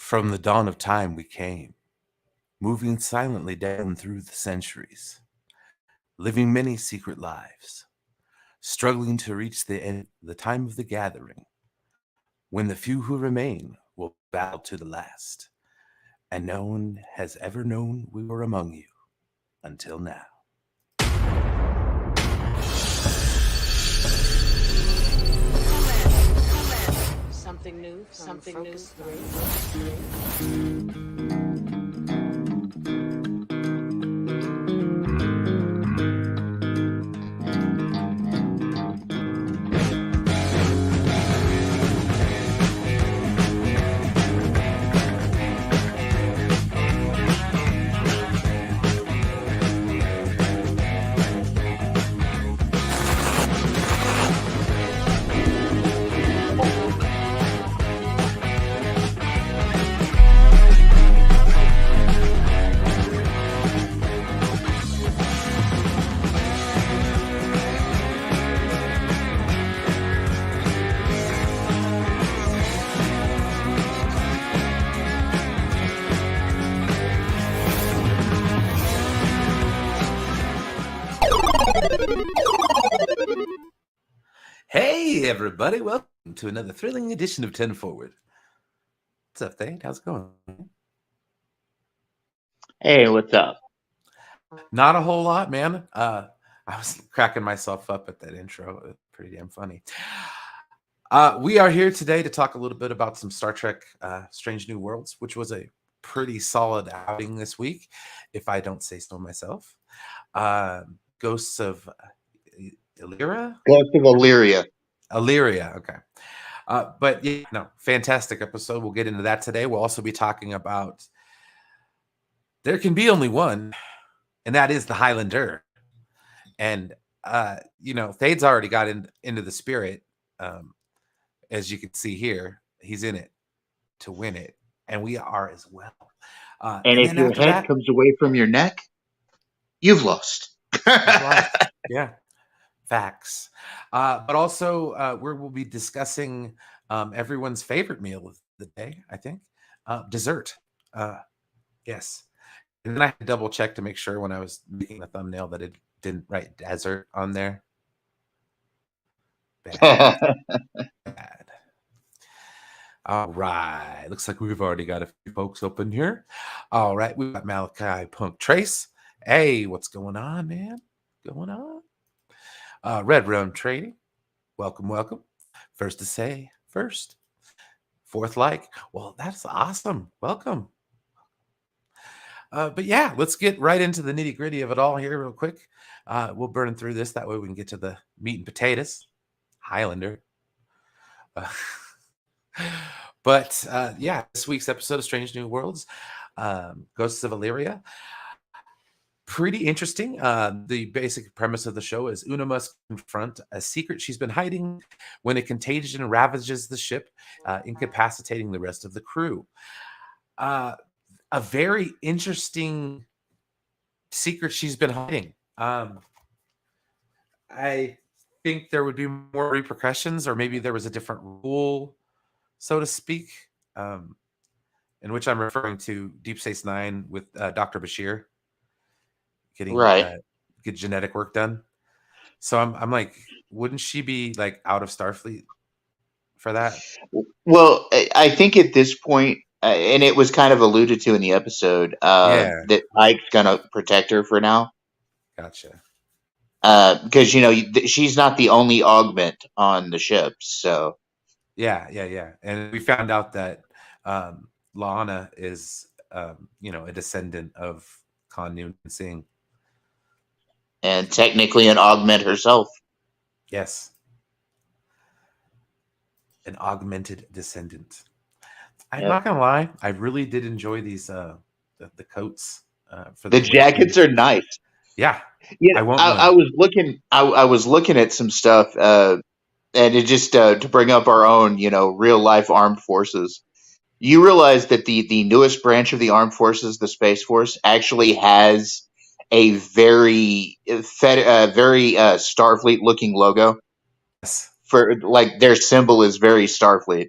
From the dawn of time we came, moving silently down through the centuries, living many secret lives, struggling to reach the time of the gathering, when the few who remain will bow to the last, and no one has ever known we were among you until now. Something new, something new. Hey, everybody, welcome to another thrilling edition of 10 Forward. What's up, Thane? How's it going? Hey, what's up? Not a whole lot, man. I was cracking myself up at that intro. It's pretty damn funny. We are here today to talk a little bit about some Star Trek Strange New Worlds, which was a pretty solid outing this week, if I don't say so myself. Ghosts of Illyria? Ghost of Illyria. Illyria, okay. But yeah, no, fantastic episode. We'll get into that today. We'll also be talking about there can be only one, and that is the Highlander. And Thade's already got into the spirit. As you can see here, he's in it to win it, and we are as well. And if your head comes away from your neck, you've lost. Yeah, facts. But also, we'll be discussing everyone's favorite meal of the day, I think, dessert. Yes. And then I had to double check to make sure when I was making the thumbnail that it didn't write desert on there. Bad. Bad. All right. Looks like we've already got a few folks open here. All right. We've got Malachi Punk Trace. Hey, what's going on, man? Going on? Red Roan Trading. Welcome, welcome. First to say first. Fourth like. Well, that's awesome. Welcome. But yeah, let's get right into the nitty gritty of it all here real quick. We'll burn through this. That way we can get to the meat and potatoes. Highlander. But yeah, this week's episode of Strange New Worlds, Ghosts of Illyria. Pretty interesting. The basic premise of the show is Una must confront a secret she's been hiding when a contagion ravages the ship, incapacitating the rest of the crew. A very interesting secret she's been hiding. I think there would be more repercussions, or maybe there was a different rule, so to speak, in which I'm referring to Deep Space Nine with Dr. Bashir getting good genetic work done. So I'm like, wouldn't she be like out of Starfleet for that? Well, I think at this point, and it was kind of alluded to in the episode, that Ike's gonna protect her for now. Gotcha. Because she's not the only augment on the ship, so yeah. And we found out that Lana is a descendant of Khan Noon Singh, and technically an augment herself. Yes, an augmented descendant. I'm not gonna lie, I really did enjoy these the coats. For the jackets are nice. Yeah, I was looking at some stuff, and it just to bring up our own, real life armed forces. You realize that the newest branch of the armed forces, the Space Force, actually has a very Starfleet looking logo. Yes. For like their symbol is very Starfleet.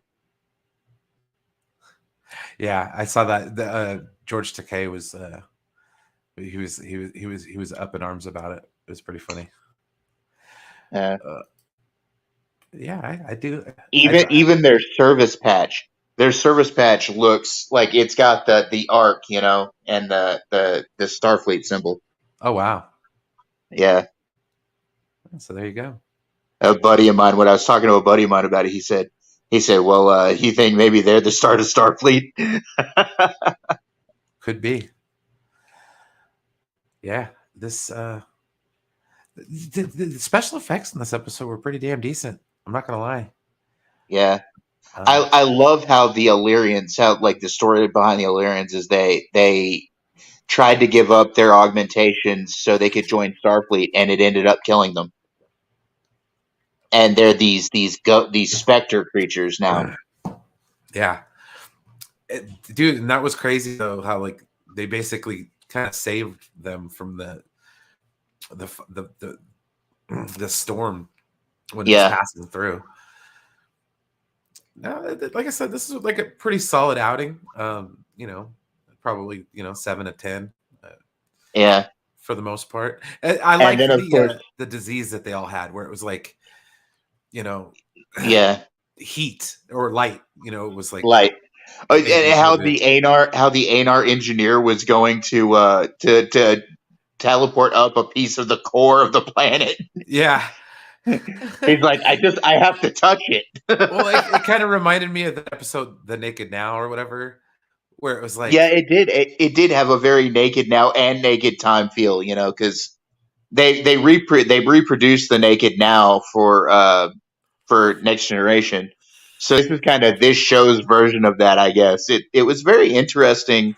Yeah, I saw that. The George Takei was he was up in arms about it. It was pretty funny. Uh, Uh, yeah, I do. even their service patch looks like it's got the arc, you know, and the Starfleet symbol. Oh wow. Yeah, So there you go. a buddy of mine. When I was talking to a buddy of mine about it, he said, "Well, you think maybe they're the start of Starfleet?" Could be. Yeah. This the special effects in this episode were pretty damn decent. I'm not gonna lie. Yeah, I Um, I love how the Illyrians, how like the story behind the Illyrians is they tried to give up their augmentations so they could join Starfleet, and it ended up killing them. And they're these specter creatures now. yeah. Dude, and that was crazy though. How like they basically kind of saved them from the the the, the storm when it was Yeah, passing through. No, like I said, this is like a pretty solid outing. Probably 7 to 10 uh, yeah, for the most part. I and liked then of course, the disease that they all had, where it was like you know yeah, heat or light. It was like like made and them how live it. the Anar engineer was going to teleport up a piece of the core of the planet. Yeah. He's like, I have to touch it. Well, it kind of reminded me of the episode "The Naked Now" or whatever, where it was Yeah, like, it did. It did have a very naked now and naked time feel, you know, because they reproduced the naked now for Next Generation. So this is kind of this show's version of that, I guess. It was very interesting.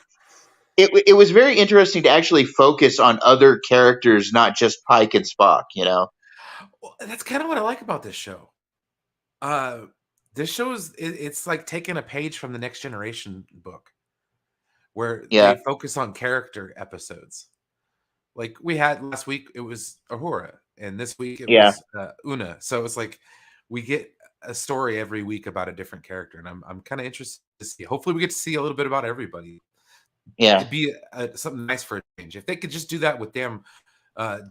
It was very interesting to actually focus on other characters, not just Pike and Spock. You know? well, that's kind of what I like about this show. Uh, this show it's like taking a page from the Next Generation book, where Yeah, they focus on character episodes. Like we had last week, it was Ahura, and this week it yeah, was Una. So it's like we get a story every week about a different character, and I'm kind of interested to see. Hopefully, we get to see a little bit about everybody. yeah, It'd be something nice for a change if they could just do that with damn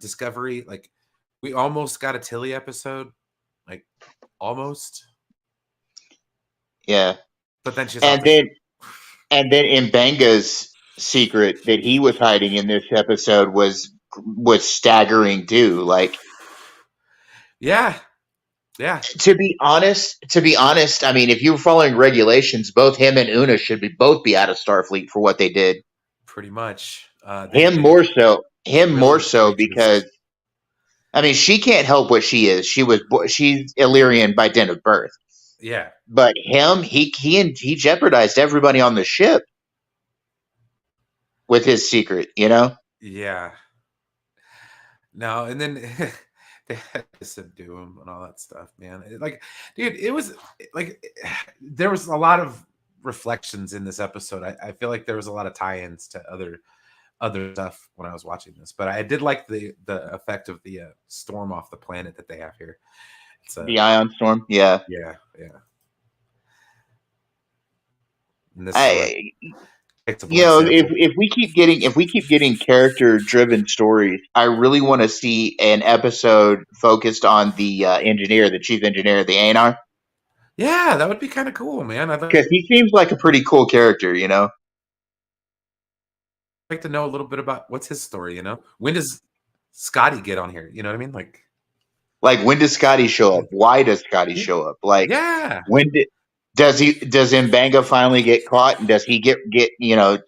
Discovery. Like we almost got a Tilly episode, like almost, yeah. but then she's off And the ship. then and then Mbanga's secret that he was hiding in this episode was staggering too. Like Yeah, yeah, to be honest, I mean, if you were following regulations, both him and Una should both be out of Starfleet for what they did. pretty much. Him They more so. Him more really so because egregious. I mean, she can't help what she is. She's Illyrian by dint of birth. Yeah, But him, he jeopardized everybody on the ship with his secret. You know? yeah. No, and then they had to subdue him and all that stuff, man. Like, dude, it was like there was a lot of reflections in this episode. I feel like there was a lot of tie-ins to other stuff when I was watching this, but I did like the effect of the storm off the planet that they have here. It's The Ion Storm. Yeah. yeah, yeah. And this I takes a you blood know if sample. if we keep getting character driven stories, I really want to see an episode focused on the engineer, the chief engineer, the Anar, Yeah, that would be kind of cool, man. I'd because he seems like a pretty cool character. You know? like to know a little bit about what's his story. When does Scotty get on here? You know what I mean? Like, Like, when does Scotty show up? Why does Scotty show up? Like, yeah, when did does Mbanga finally get caught, and does he get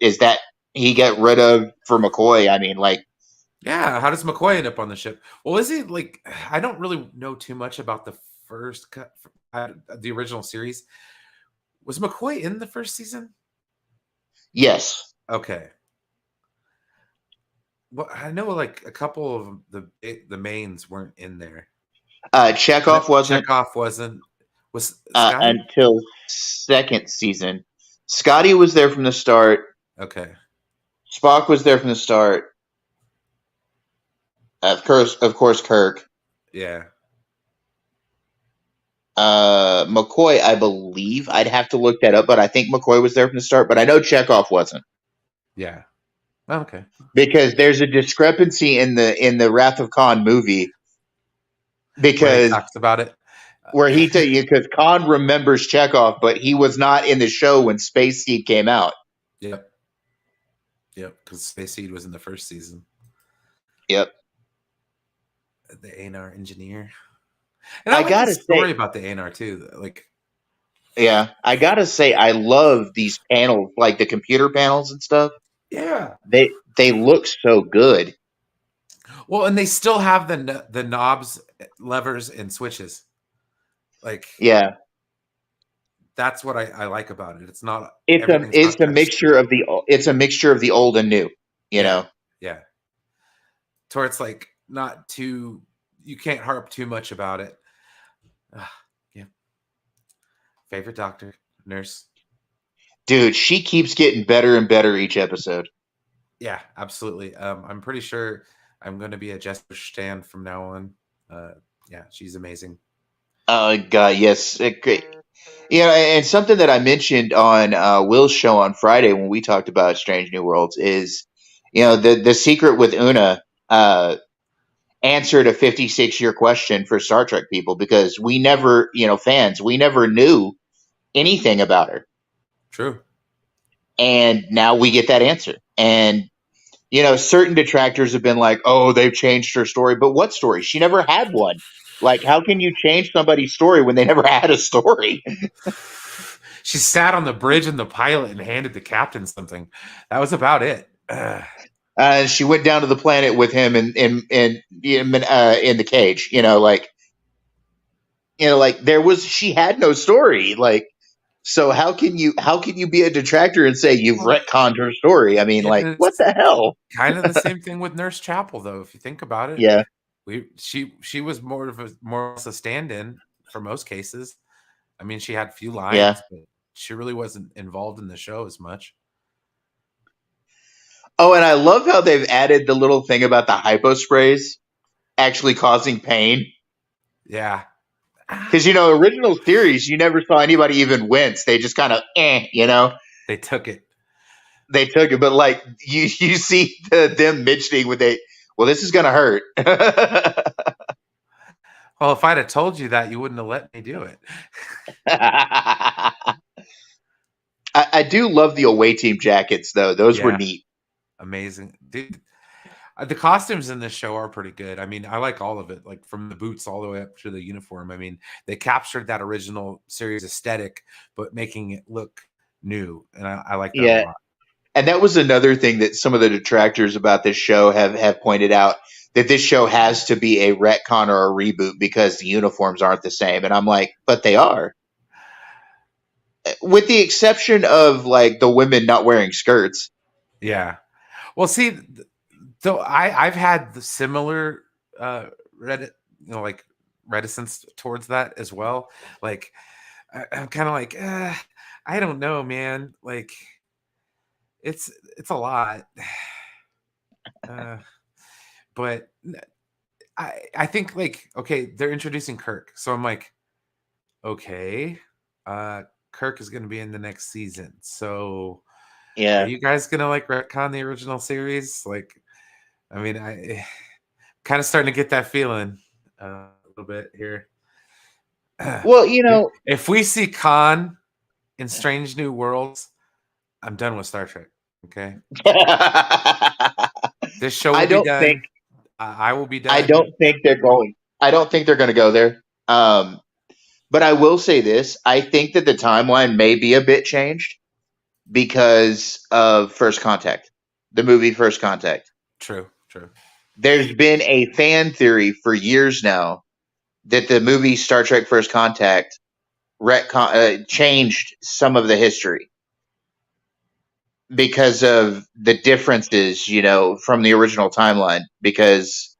is that he get rid of for McCoy? I mean, like, yeah. How does McCoy end up on the ship? Well, is he like? I don't really know too much about the first cut, the original series. Was McCoy in the first season? yes, Okay. Well, I know like a couple of the mains weren't in there. Chekhov wasn't Chekhov wasn't. Was Scotty? until second season. Scotty was there from the start. Okay. Spock was there from the start. Of course, Kirk. Yeah. McCoy, I believe. I'd have to look that up, but I think McCoy was there from the start. But I know Chekhov wasn't, Yeah. Oh, okay. because there's a discrepancy in the Wrath of Khan movie, Where he because talks about it. where he tell you, because Khan remembers Chekhov, but he was not in the show when Space Seed came out. Yep. Yep. Because Space Seed was in the first season. Yep. The A&R engineer. And I like gotta the story say, about the A&R too. Like, yeah, I gotta say, I love these panels, like the computer panels and stuff. yeah. They look so good. Well, and they still have the knobs, levers, and switches. Like, Yeah, that's what I like about it. It's not it's everything's not a touch mixture screen. of the old and new. You Yeah. know. Yeah. To where it's like not too, you can't harp too much about it. Yeah. Favorite doctor, nurse. Dude, she keeps getting better and better each episode. Yeah, absolutely. I'm pretty sure I'm going to be a Jessica Stan from now on. Yeah, she's amazing. Oh God, yes. Great. You know, and something that I mentioned on Will's show on Friday when we talked about Strange New Worlds is, you know, the secret with Una answered a 56-year question for Star Trek people, because we never, you know, fans, we never knew anything about her, True. and now we get that answer. And you know, certain detractors have been like, "Oh, they've changed her story," but what story? She never had one. Like, how can you change somebody's story when they never had a story? She sat on the bridge in the pilot and handed the captain something. That was about it. She went down to the planet with him in the cage. Like she had no story. Like, so how can you be a detractor and say you've Well, retconned her story? I mean, like, what it's the hell? kind of the same thing with Nurse Chapel, though. If you think about it, Yeah, she was more or less a stand-in for most cases. I mean, she had few yeah. lines, but she really wasn't involved in the show as much. Oh, and I love how they've added the little thing about the hypo sprays actually causing pain. Yeah. Because, you know, original series, you never saw anybody even wince. They just kind of, you know, They took it. they took it. But like you see them mentioning well, this is gonna hurt. Well, if I'd have told you that, you wouldn't have let me do it. I do love the away team jackets, though. Those were Yeah. neat. Amazing. Dude, the costumes in this show are pretty good. I mean, I like all of it, like from the boots all the way up to the uniform. I mean, they captured that original series aesthetic, but making it look new. And I like that a Yeah, lot. and that was another thing that some of the detractors about this show have pointed out, that this show has to be a retcon or a reboot because the uniforms aren't the same. And I'm like, but they are, with the exception of like the women not wearing skirts. Yeah. Well, see, so I've had the similar Reddit, like reticence towards that as well. Like I'm kind of like, I don't know, man. Like it's a lot. Uh, but I think like okay, they're introducing Kirk, so I'm like, okay, Kirk is going to be in the next season. So are Yeah. you guys gonna like retcon the original series? Like, I mean, I kind of starting to get that feeling a little bit here. Well, you if, know, if we see Khan in Strange New Worlds, I'm done with Star Trek. Okay, I this show will be don't think done. I will be I done. don't think they're going. I don't think they're going to go there. But I will say this: I think that the timeline may be a bit changed because of First Contact, the movie First Contact. True, true. There's been a fan theory for years now that the movie Star Trek First Contact changed some of the history because of the differences, you know, from the original timeline. Because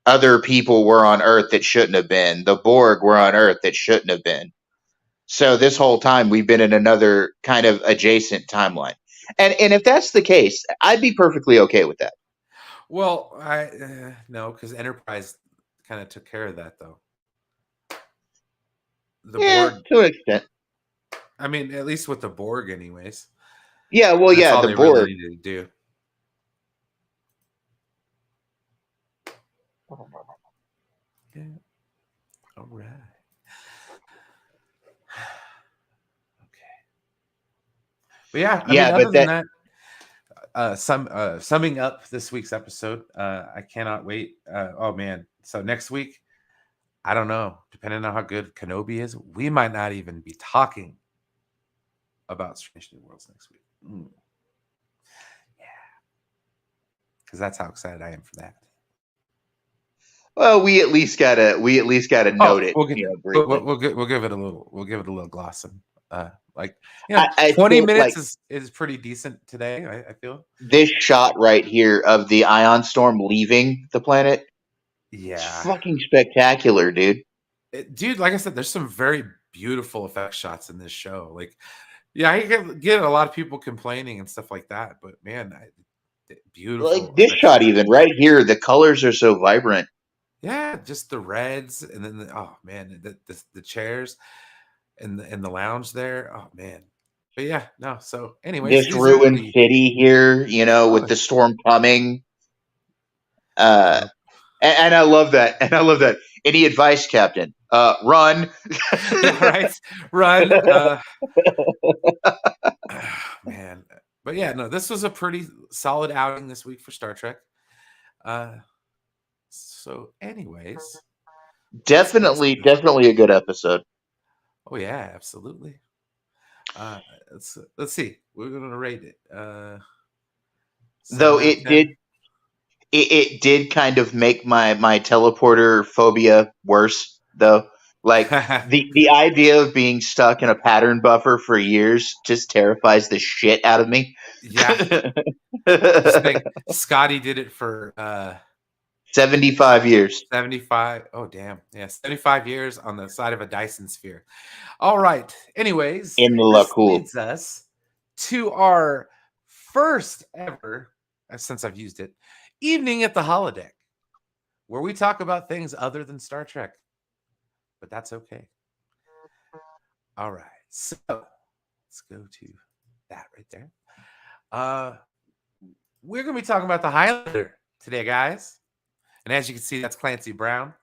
other people were on Earth that shouldn't have been. The Borg were on Earth that shouldn't have been. So this whole time we've been in another kind of adjacent timeline. And if that's the case, I'd be perfectly okay with that. Well, I no, because Enterprise kind of took care of that though. the Yeah, Borg. to an extent. I mean, at least with the Borg, anyways. Yeah, well, That's yeah, all the they really Borg. needed to do. Yeah. All right. Okay. But yeah, I mean, Yeah, other but than that that, summing up this week's episode, I cannot wait. Oh man, so next week, I don't know. Depending on how good Kenobi is, we might not even be talking about Strange New Worlds next week. Yeah, because that's how excited I am for that. well, we at least gotta note Oh, it, briefly. we'll give it a little glossing. Like I 20 feel like minutes is pretty decent today. I feel. this shot right here of the ion storm leaving the planet, it's Yeah, fucking spectacular, dude. Dude. Like I said, there's some very beautiful effect shots in this show. Like, yeah, I get a lot of people complaining and stuff like that, but man, Like beautiful this effect shot, shots. even right here, the colors are so vibrant. Yeah, just the reds, and then oh man, the chairs and the lounge there. Oh man, but yeah, no. So, anyways, This these are ruined the city here, with oh the storm coming. Uh, yeah. and I love that. And I love that. Any advice, Captain? Run. Yeah, right. Run. Man. But yeah, no, this was a pretty solid outing this week for Star Trek. So anyways, Definitely, definitely a good episode. oh yeah, absolutely. Let's see. We're gonna rate it. Though 7 out of 10. it did kind of make my teleporter phobia worse, though. Like the idea of being stuck in a pattern buffer for years just terrifies the shit out of me. Yeah. Just think Scotty did it for 75 years. 75. Oh damn. Yeah, 75 years on the side of a Dyson sphere. All right. Anyways, In the this cool. leads us to our first ever, since I've used it, evening at the holodeck, where we talk about things other than Star Trek. But that's okay. All right. So let's go to that right there. We're gonna be talking about the Highlander today, guys. And as you can see, that's Clancy Brown,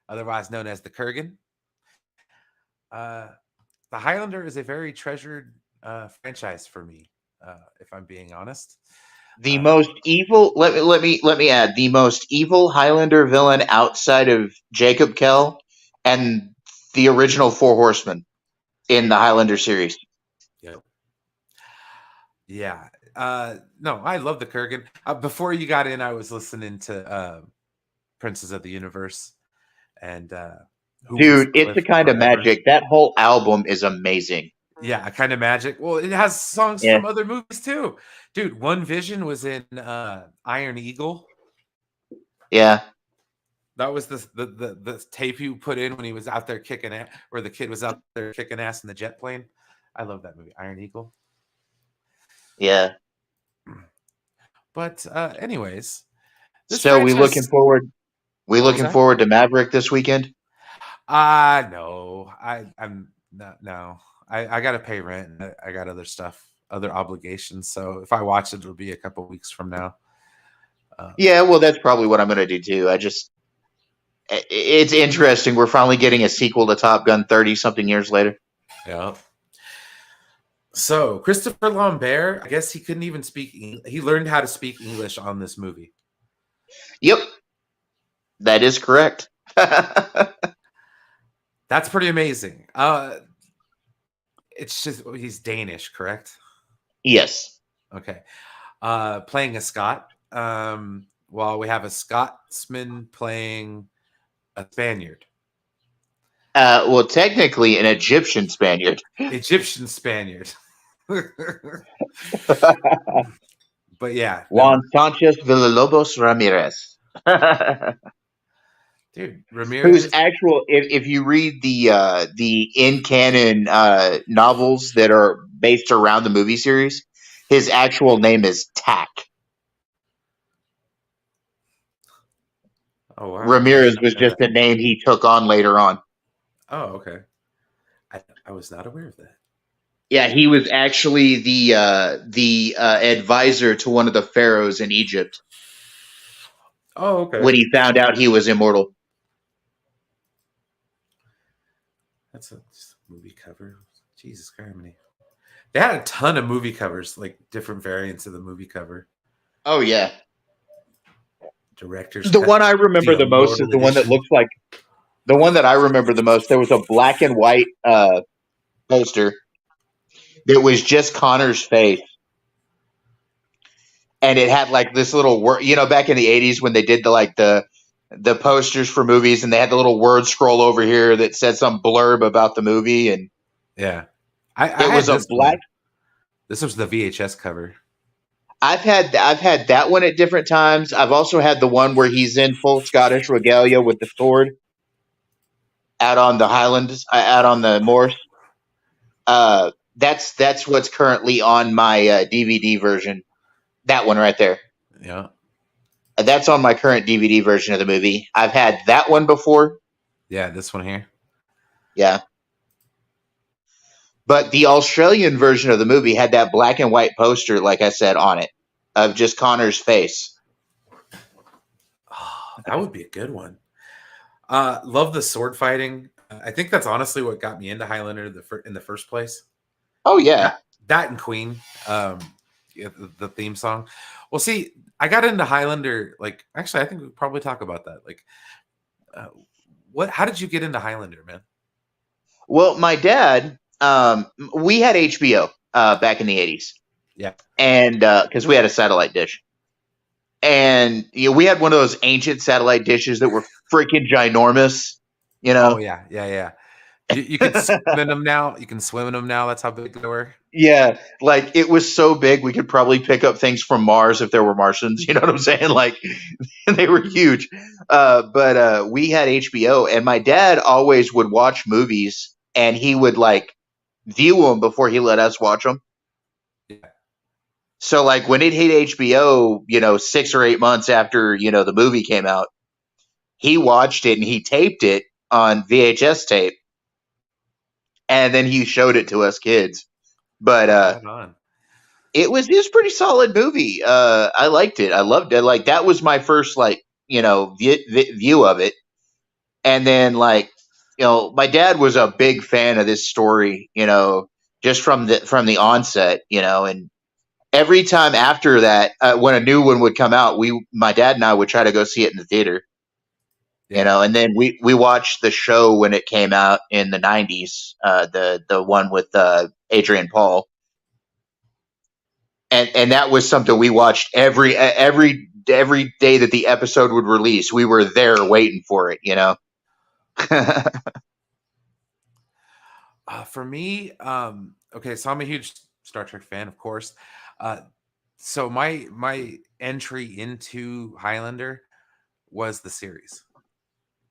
otherwise known as the Kurgan. The Highlander is a very treasured franchise for me, if I'm being honest. The most evil. Let me add the most evil Highlander villain outside of Jacob Kell and the original Four Horsemen in the Highlander series. Yep. Yeah. No, I love the Kurgan. Before you got in, I was listening to Princes of the Universe and Who Wants Dude, to it's Live a kind of Forever. magic. That whole album is amazing. Yeah, a kind of magic. Well, it has songs Yeah. from other movies too. Dude, One Vision was in Iron Eagle. Yeah. That was the tape you put in when he was out there kicking ass, where the kid was out there kicking ass in the jet plane. I love that movie, Iron Eagle. Yeah. But anyways, this So we franchise. looking forward. We What was looking that? forward to Maverick this weekend. No, I'm not. No, I got to pay rent. I got other stuff, other obligations. So if I watch it, it'll be a couple weeks from now. Yeah, well, that's probably what I'm going to do too. It's interesting. We're finally getting a sequel to Top Gun 30 something years later. Yeah. So Christopher Lambert, I guess he couldn't even speak. He learned how to speak English on this movie. Yep, that is correct. That's pretty amazing. It's just he's Danish, correct? Yes. Okay. Playing a Scot. While we have a Scotsman playing a Spaniard. Well, technically, an Egyptian Spaniard. Egyptian Spaniard. But yeah. Juan Sanchez Villalobos Ramirez. Dude, Ramirez. Whose actual, if you read the in canon novels that are based around the movie series, his actual name is Tack. Oh, wow. Ramirez was just a name he took on later on. Oh, okay. I was not aware of that. Yeah, he was actually the advisor to one of the pharaohs in Egypt Oh, okay. when he found out he was immortal. That's a movie cover. Jesus Christ. They had a ton of movie covers, like different variants of the movie cover. Oh yeah. Director's The cut, one I remember the the most is immortal the one that edition. looks like the one that I remember the most. There was a black and white poster that was just Connor's face, and it had like this little word. You know, back in the '80s when they did the posters for movies, and they had the little word scroll over here that said some blurb about the movie, and Yeah, I it had was a this black. one. This was the VHS cover. I've had that one at different times. I've also had the one where he's in full Scottish regalia with the sword out on the Highlands, out on the moors. That's what's currently on my DVD version. That one right there. Yeah, That's on my current DVD version of the movie. I've had that one before. yeah, this one here. Yeah. But the Australian version of the movie had that black and white poster, like I said, on it of just Connor's face. Oh, that would be a good one. Love the sword fighting. I think that's honestly what got me into Highlander in the first place. Oh, yeah. That and Queen, yeah, the theme song. Well, see, I got into Highlander. Like, actually, I think we could probably talk about that. Like, what? How did you get into Highlander, man? Well, my dad, we had HBO back in the 80s. Yeah. And because we had a satellite dish. And you know, we had one of those ancient satellite dishes that were freaking ginormous, you Oh know? yeah, yeah, yeah. You could swim in them now. You can swim in them now. That's how big they were. Yeah, like it was so big we could probably pick up things from Mars if there were Martians. You know what I'm saying? Like they were huge. But we had HBO, and my dad always would watch movies, and he would like view them before he let us watch them. Yeah. So like when it hit HBO, you know, 6 or 8 months after the movie came out, he watched it and he taped it on VHS tape, and then he showed it to us kids. But Right on. it was pretty solid movie. I liked it. I loved it. Like that was my first like view of it, and then like my dad was a big fan of this story. Just from the onset. And every time after that, when a new one would come out, my dad and I would try to go see it in the theater. Yeah. And then we watched the show when it came out in the '90s. The one with Adrian Paul. And that was something we watched every day that the episode would release. We were there waiting for it. For me, okay, so I'm a huge Star Trek fan, of course. Uh, so my entry into Highlander was the series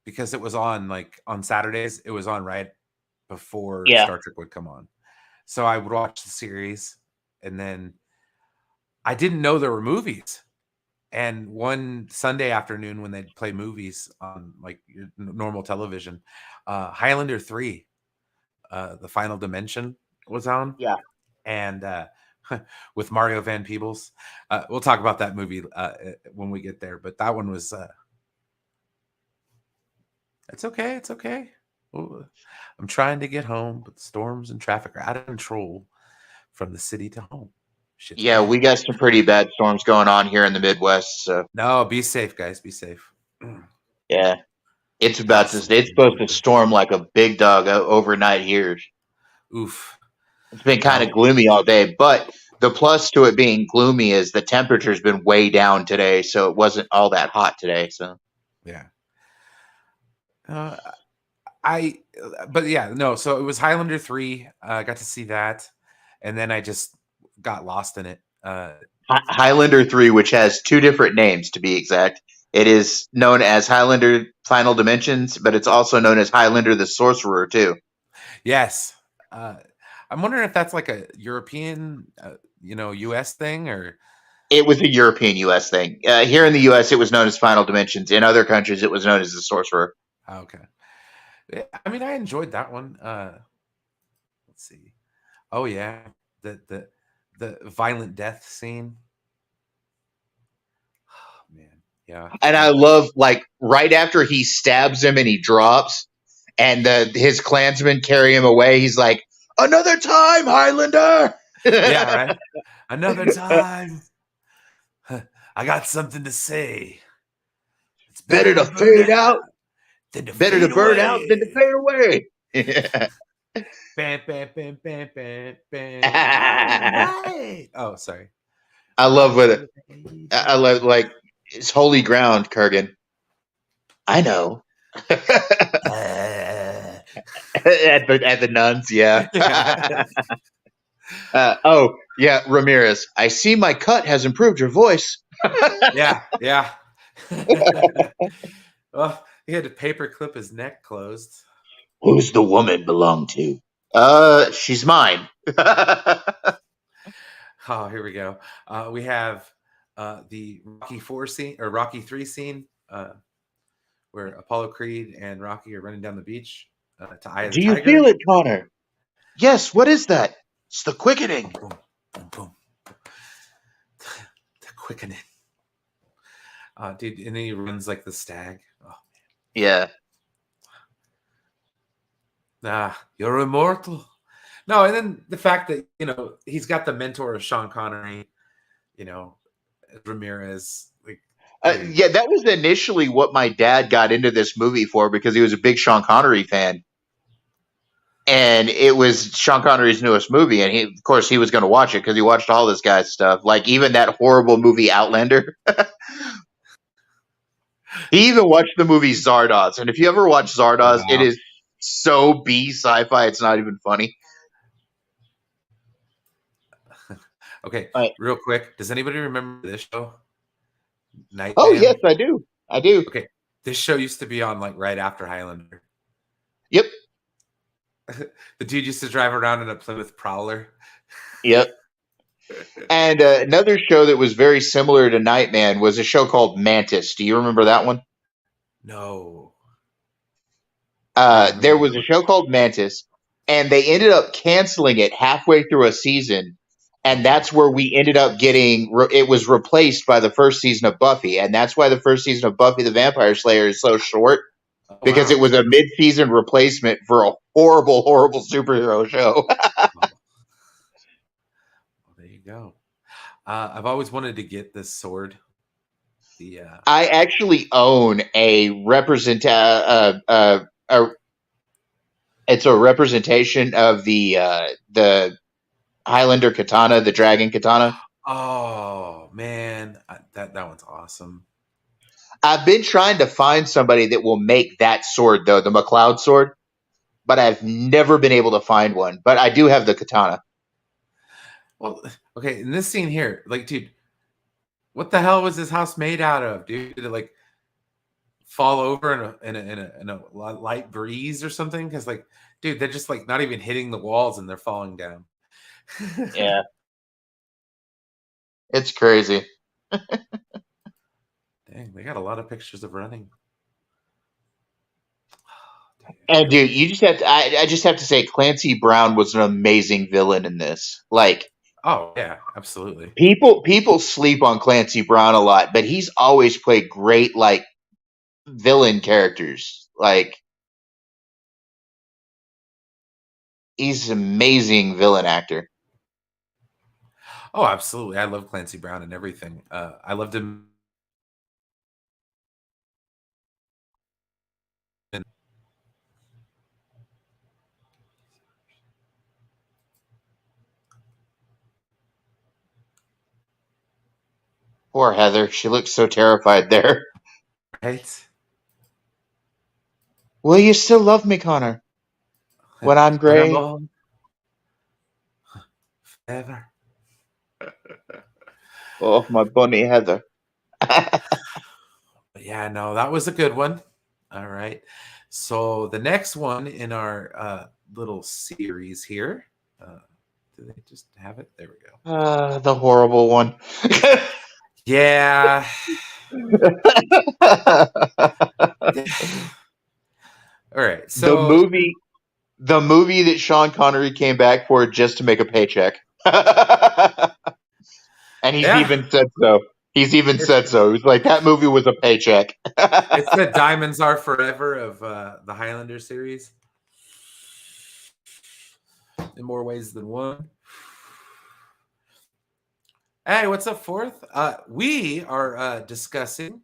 because it was on like on Saturdays. It was on right before Yeah. Star Trek would come on, so I would watch the series, and then I didn't know there were movies. And one Sunday afternoon when they'd play movies on like your normal television, Highlander 3, The Final Dimension was on. Yeah. And with Mario Van Peebles. We'll talk about that movie when we get there. But that one was it's okay. It's okay. Ooh, I'm trying to get home, but storms and traffic are out of control from the city to home. Shit's Yeah, bad. we got some pretty bad storms going on here in the Midwest. So No, be safe, guys. Be safe. yeah, it's supposed to storm like a big dog overnight here. Oof. It's been kind of No. gloomy all day, but the plus to it being gloomy is the temperature's been way down today, so it wasn't all that hot today. So Yeah. Uh, but yeah, no. So it was Highlander 3. I got to see that, and then I just got lost in it. Highlander 3, which has two different names to be exact. It is known as Highlander Final Dimensions, but it's also known as Highlander the Sorcerer too. Yes. I'm wondering if that's like a European, US thing or. It was a European US thing. Here in the US, it was known as Final Dimensions. In other countries, it was known as the Sorcerer. Okay. I mean, I enjoyed that one. Let's see. Oh yeah, the violent death scene. Oh man, yeah. And I love like right after he stabs him and he drops, and his clansmen carry him away. He's like, "Another time, Highlander." Yeah, right. Another time. I got something to say. It's Better better to to burn fade out. out than to Better to fade burn out than to away. fade away. Bam, bam, bam, bam, bam, bam. All I right. Oh, sorry. love Rock what the I baby. love, like it's holy ground, Kurgan. I know. Uh, At the nuns, yeah. yeah. Oh, yeah, Ramirez. I see my cut has improved your voice. Yeah. Yeah. Well, he had to paper clip his neck closed. Who's the woman belong to? She's mine. Oh, here we go. We have the Rocky 4 scene or Rocky 3 scene where Apollo Creed and Rocky are running down the beach to Eye of the Do you feel Tiger. it, Connor? Yes, what is that? It's the quickening. Boom, boom, boom. The quickening. Dude, and then he runs like the stag. Oh, Yeah. nah, you're immortal. No, and then the fact that, he's got the mentor of Sean Connery, Ramirez. Like, dude. Yeah, that was initially what my dad got into this movie for because he was a big Sean Connery fan. And it was Sean Connery's newest movie. And of course, he was going to watch it because he watched all this guy's stuff. Like even that horrible movie Outlander. He even watched the movie Zardoz. And if you ever watch Zardoz, it Wow. is so B sci-fi. It's not even funny. Okay, Right. real quick. Does anybody remember this show? Nightman? Oh, yes, I do. I do. Okay, this show used to be on like right after Highlander. Yep. The dude used to drive around in a Plymouth Prowler. Yep. And another show that was very similar to Nightman was a show called Mantis. Do you remember that one? No. I don't There remember. was a show called Mantis, and they ended up canceling it halfway through a season. And that's where we ended up getting it was replaced by the first season of Buffy. And that's why the first season of Buffy the Vampire Slayer is so short Oh, because wow. it was a mid season replacement for a horrible, horrible superhero show. Well, there you go. I've always wanted to get this sword. The I actually own a it's a representation of the Highlander katana, the dragon katana. oh man, that one's awesome. I've been trying to find somebody that will make that sword though, the McLeod sword, but I've never been able to find one. But I do have the katana. Well, okay, in this scene here, like, dude, what the hell was this house made out of, dude? Did it like fall over in a light breeze or something? Because like, dude, they're just like not even hitting the walls and they're falling down. Yeah, it's crazy. Dang, they got a lot of pictures of running. And dude, you just have to. I just have to say, Clancy Brown was an amazing villain in this. Like Oh yeah, absolutely. people sleep on Clancy Brown a lot, but he's always played great like villain characters. Like he's an amazing villain actor. Oh, absolutely. I love Clancy Brown and everything. I loved him. In, Poor Heather, she looks so terrified there. right? Will you still love me, Connor? When I'm When I'm gray? old, forever. Oh, my bunny Heather. But yeah, no, that was a good one. All right. So the next one in our little series here. Do they just have it? There we go. The horrible one. Yeah. All right. The So movie the movie that Sean Connery came back for just to make a paycheck. And he's Yeah, even said so. He's even said so. He's like, that movie was a paycheck. it's the Diamonds Are Forever of the Highlander series in more ways than one. Hey, what's up, Fourth? We are discussing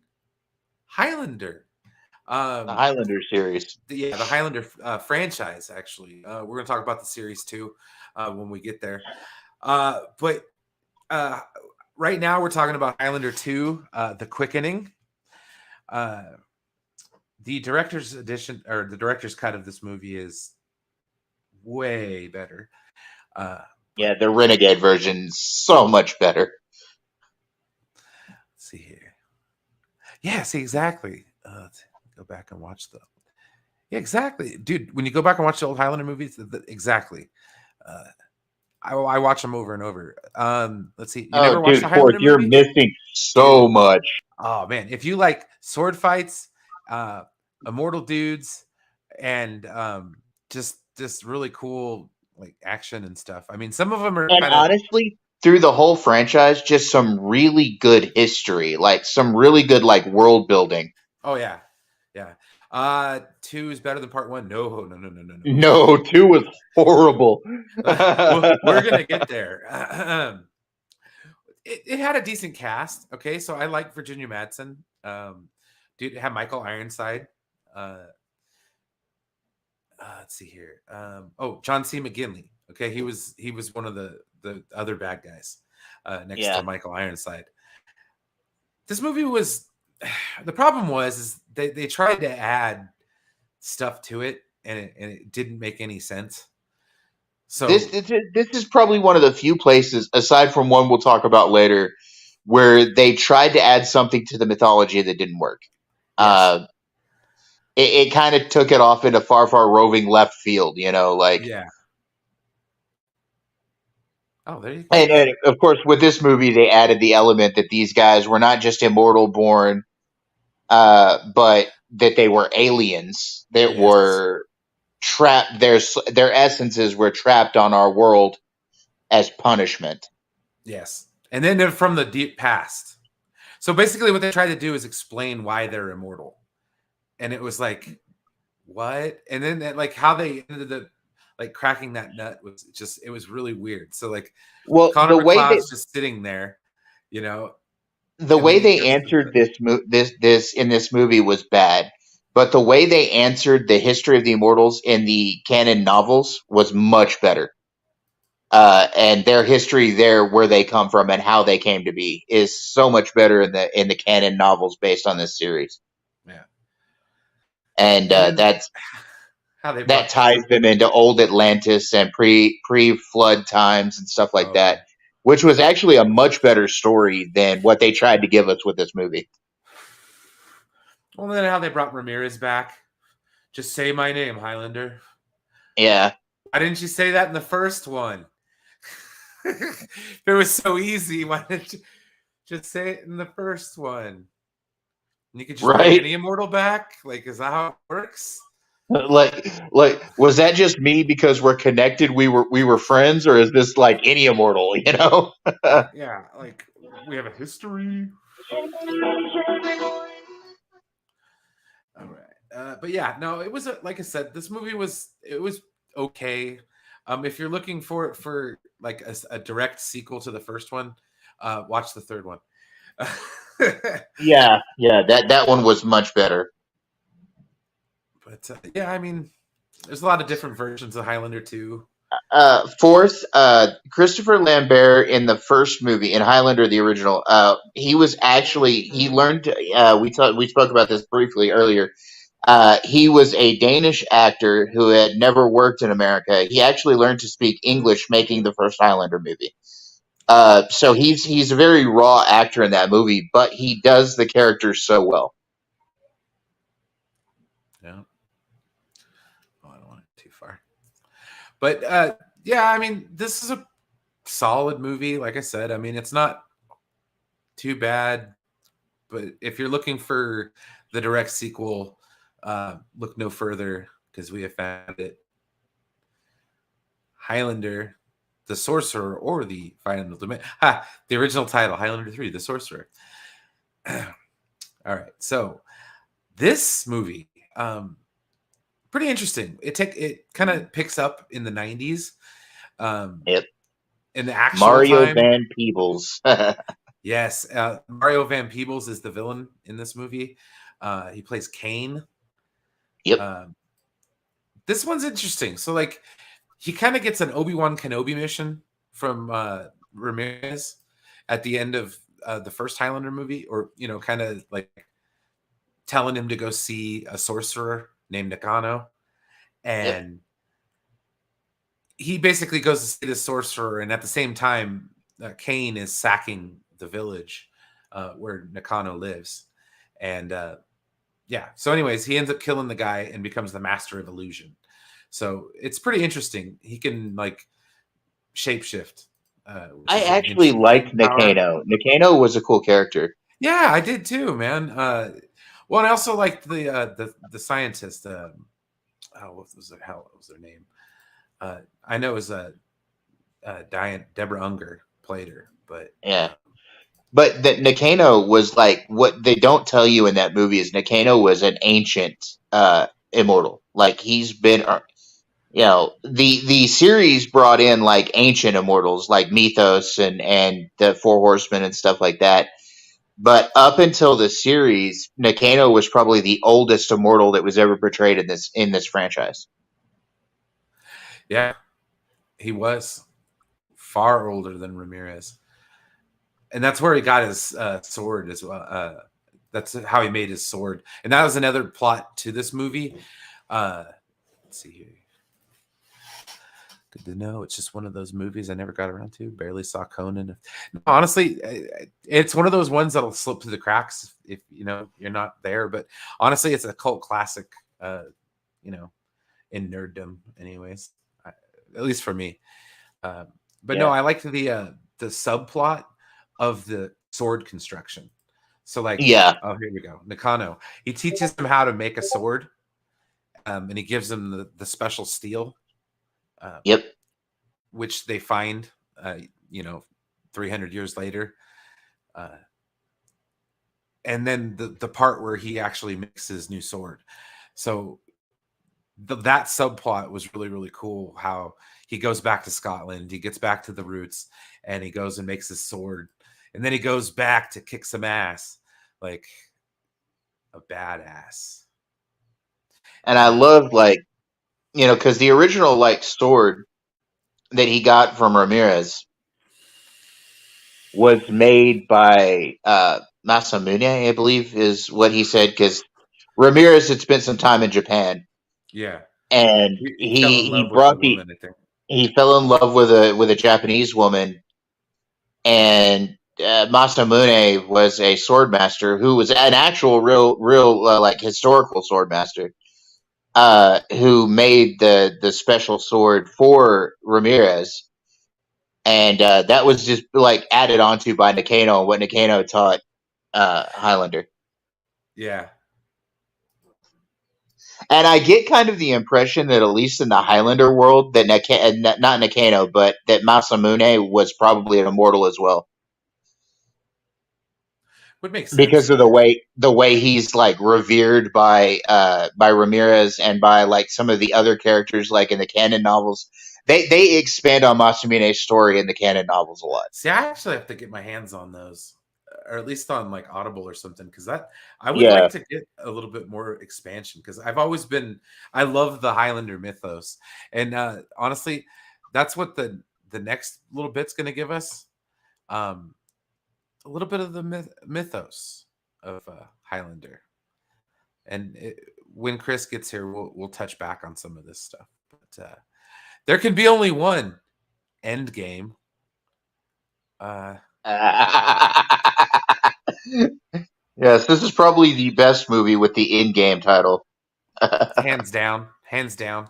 Highlander. The Highlander series. The Highlander franchise, actually. We're going to talk about the series too when we get there. But right now we're talking about Highlander 2, The Quickening. The director's edition or the director's cut of this movie is way better. Yeah, the Renegade version so much better. Let's see here. Yeah, see, exactly. Let's go back and watch them. Yeah, exactly. Dude, when you go back and watch the old Highlander movies, exactly. I watch them over and over. Let's see. You never watched a Dude, Ford, Highlander you're movie? missing so Dude. much. Oh, man. If you like sword fights, immortal dudes, and just really cool like action and stuff. I mean, some of them are And kind of honestly, through the whole franchise, just some really good history, like some really good like world building. oh yeah. Yeah. 2 is better than part 1. No. No, 2 was horrible. Well, we're gonna get there. It had a decent cast. Okay, so I like Virginia Madsen. Dude, it had Michael Ironside. Let's see here. John C. McGinley. Okay, he was one of the other bad guys next to Michael Ironside. This movie was the problem was is they tried to add stuff to it and it didn't make any sense. So this is probably one of the few places, aside from one we'll talk about later, where they tried to add something to the mythology that didn't work. yes. It kind of took it off into far roving left field, like. Yeah. Oh, there you go. And of course, with this movie, they added the element that these guys were not just immortal born, but that they were aliens that Yes. were trapped. Their essences were trapped on our world as punishment. Yes. And then they're from the deep past. So basically what they tried to do is explain why they're immortal. And it was like, what? And then like how they ended up like cracking that nut was just it was really weird. So like Well, Connor the way McLeod's just sitting there, the and then way he they goes answered this in this movie was bad, but the way they answered the history of the immortals in the canon novels was much better. And their history there, where they come from and how they came to be, is so much better in the canon novels based on this series. yeah. And And then that's how they that brought ties them into old Atlantis and pre flood times and stuff like that, which was actually a much better story than what they tried to give us with this movie. well, then how they brought Ramirez back. Just say my name, Highlander. Yeah. Why didn't you say that in the first one? If it was so easy, why didn't you just say it in the first one? And you could just bring any immortal back? Like, is that how it works? Like, was that just me because we're connected? We were friends, or is this like any immortal? Yeah, like we have a history. All right, but yeah, no, it was like I said, this movie was okay. If you're looking for like a direct sequel to the first one, watch the third one. Yeah, that one was much better. But yeah, I mean, there's a lot of different versions of Highlander 2. Fourth, Christopher Lambert in the first movie in Highlander the original. He was actually he learned. We spoke about this briefly earlier. He was a Danish actor who had never worked in America. He actually learned to speak English making the first Highlander movie. So he's a very raw actor in that movie, but he does the character so well. Yeah. Oh, I don't want it too far. But yeah, I mean, this is a solid movie. Like I said, I mean, it's not too bad. But if you're looking for the direct sequel, look no further because we have found it. Highlander the Sorcerer, or the final the original title, Highlander 3, The Sorcerer. All right, so this movie, pretty interesting. It kind of picks up in the 90s, Yep. in the actual Mario time. Van Peebles. Yes, Mario Van Peebles is the villain in this movie. He plays Kane. Yep. This one's interesting. So, like, he kind of gets an Obi-Wan Kenobi mission from Ramirez at the end of the first Highlander movie, or, you know, kind of like telling him to go see a sorcerer named Nakano. Yep. And he basically goes to see the sorcerer, and at the same time, Kane is sacking the village where Nakano lives. And yeah, so anyways, he ends up killing the guy and becomes the master of illusion. So it's pretty interesting. He can, like, shapeshift. I actually liked Nakano. Nakano was a cool character. Yeah, I did too, man. Well, and I also liked the scientist. What was their name? I know it was Deborah Unger played her, but Yeah. But that Nakano was like, what they don't tell you in that movie is Nakano was an ancient immortal. Like, he's been, you know, the series brought in like ancient immortals like Mythos and the Four Horsemen and stuff like that. But up until the series, Nakano was probably the oldest immortal that was ever portrayed in this franchise. yeah, he was far older than Ramirez, and that's where he got his sword as well. That's how he made his sword, and that was another plot to this movie. Let's see here. Good to know. It's just one of those movies I never got around to. Barely saw Conan. No, honestly, it's one of those ones that'll slip through the cracks if you know you're not there. But honestly, it's a cult classic. You know, in nerddom, anyways. At least for me. But no, Yeah. I liked the subplot of the sword construction. So, like, Yeah. oh, here we go. Nakano. He teaches him how to make a sword, and he gives him the special steel. Yep. Which they find, you know, 300 years later. And then the part where he actually makes his new sword. So that subplot was really, really cool. How he goes back to Scotland, he gets back to the roots, and he goes and makes his sword. And then he goes back to kick some ass, like a badass. And I love, like, you know, because the original like sword that he got from Ramirez was made by Masamune, I believe, is what he said. Because Ramirez had spent some time in Japan, Yeah. and He fell in he love with the brought the woman, I think. he fell in love with a Japanese woman, and Masamune was a sword master who was an actual real like historical sword master who made the special sword for Ramirez, and that was just like added onto by Nakano, what Nakano taught Highlander. Yeah. And I get kind of the impression that at least in the Highlander world, that not Nakano, but that Masamune was probably an immortal as well, Would make because sense. of the way he's like revered by Ramirez and by like some of the other characters like in the canon novels. They expand on Masamune's story in the canon novels a lot. See, I actually have to get my hands on those, or at least on like Audible or something, because that I would Yeah. like to get a little bit more expansion, because I've always been I love the Highlander mythos, and honestly, that's what the next little bit's going to give us, um, a little bit of the mythos of Highlander, and when Chris gets here, we'll touch back on some of this stuff. But there can be only one end game. Yes, this is probably the best movie with the in-game title. Hands down, hands down.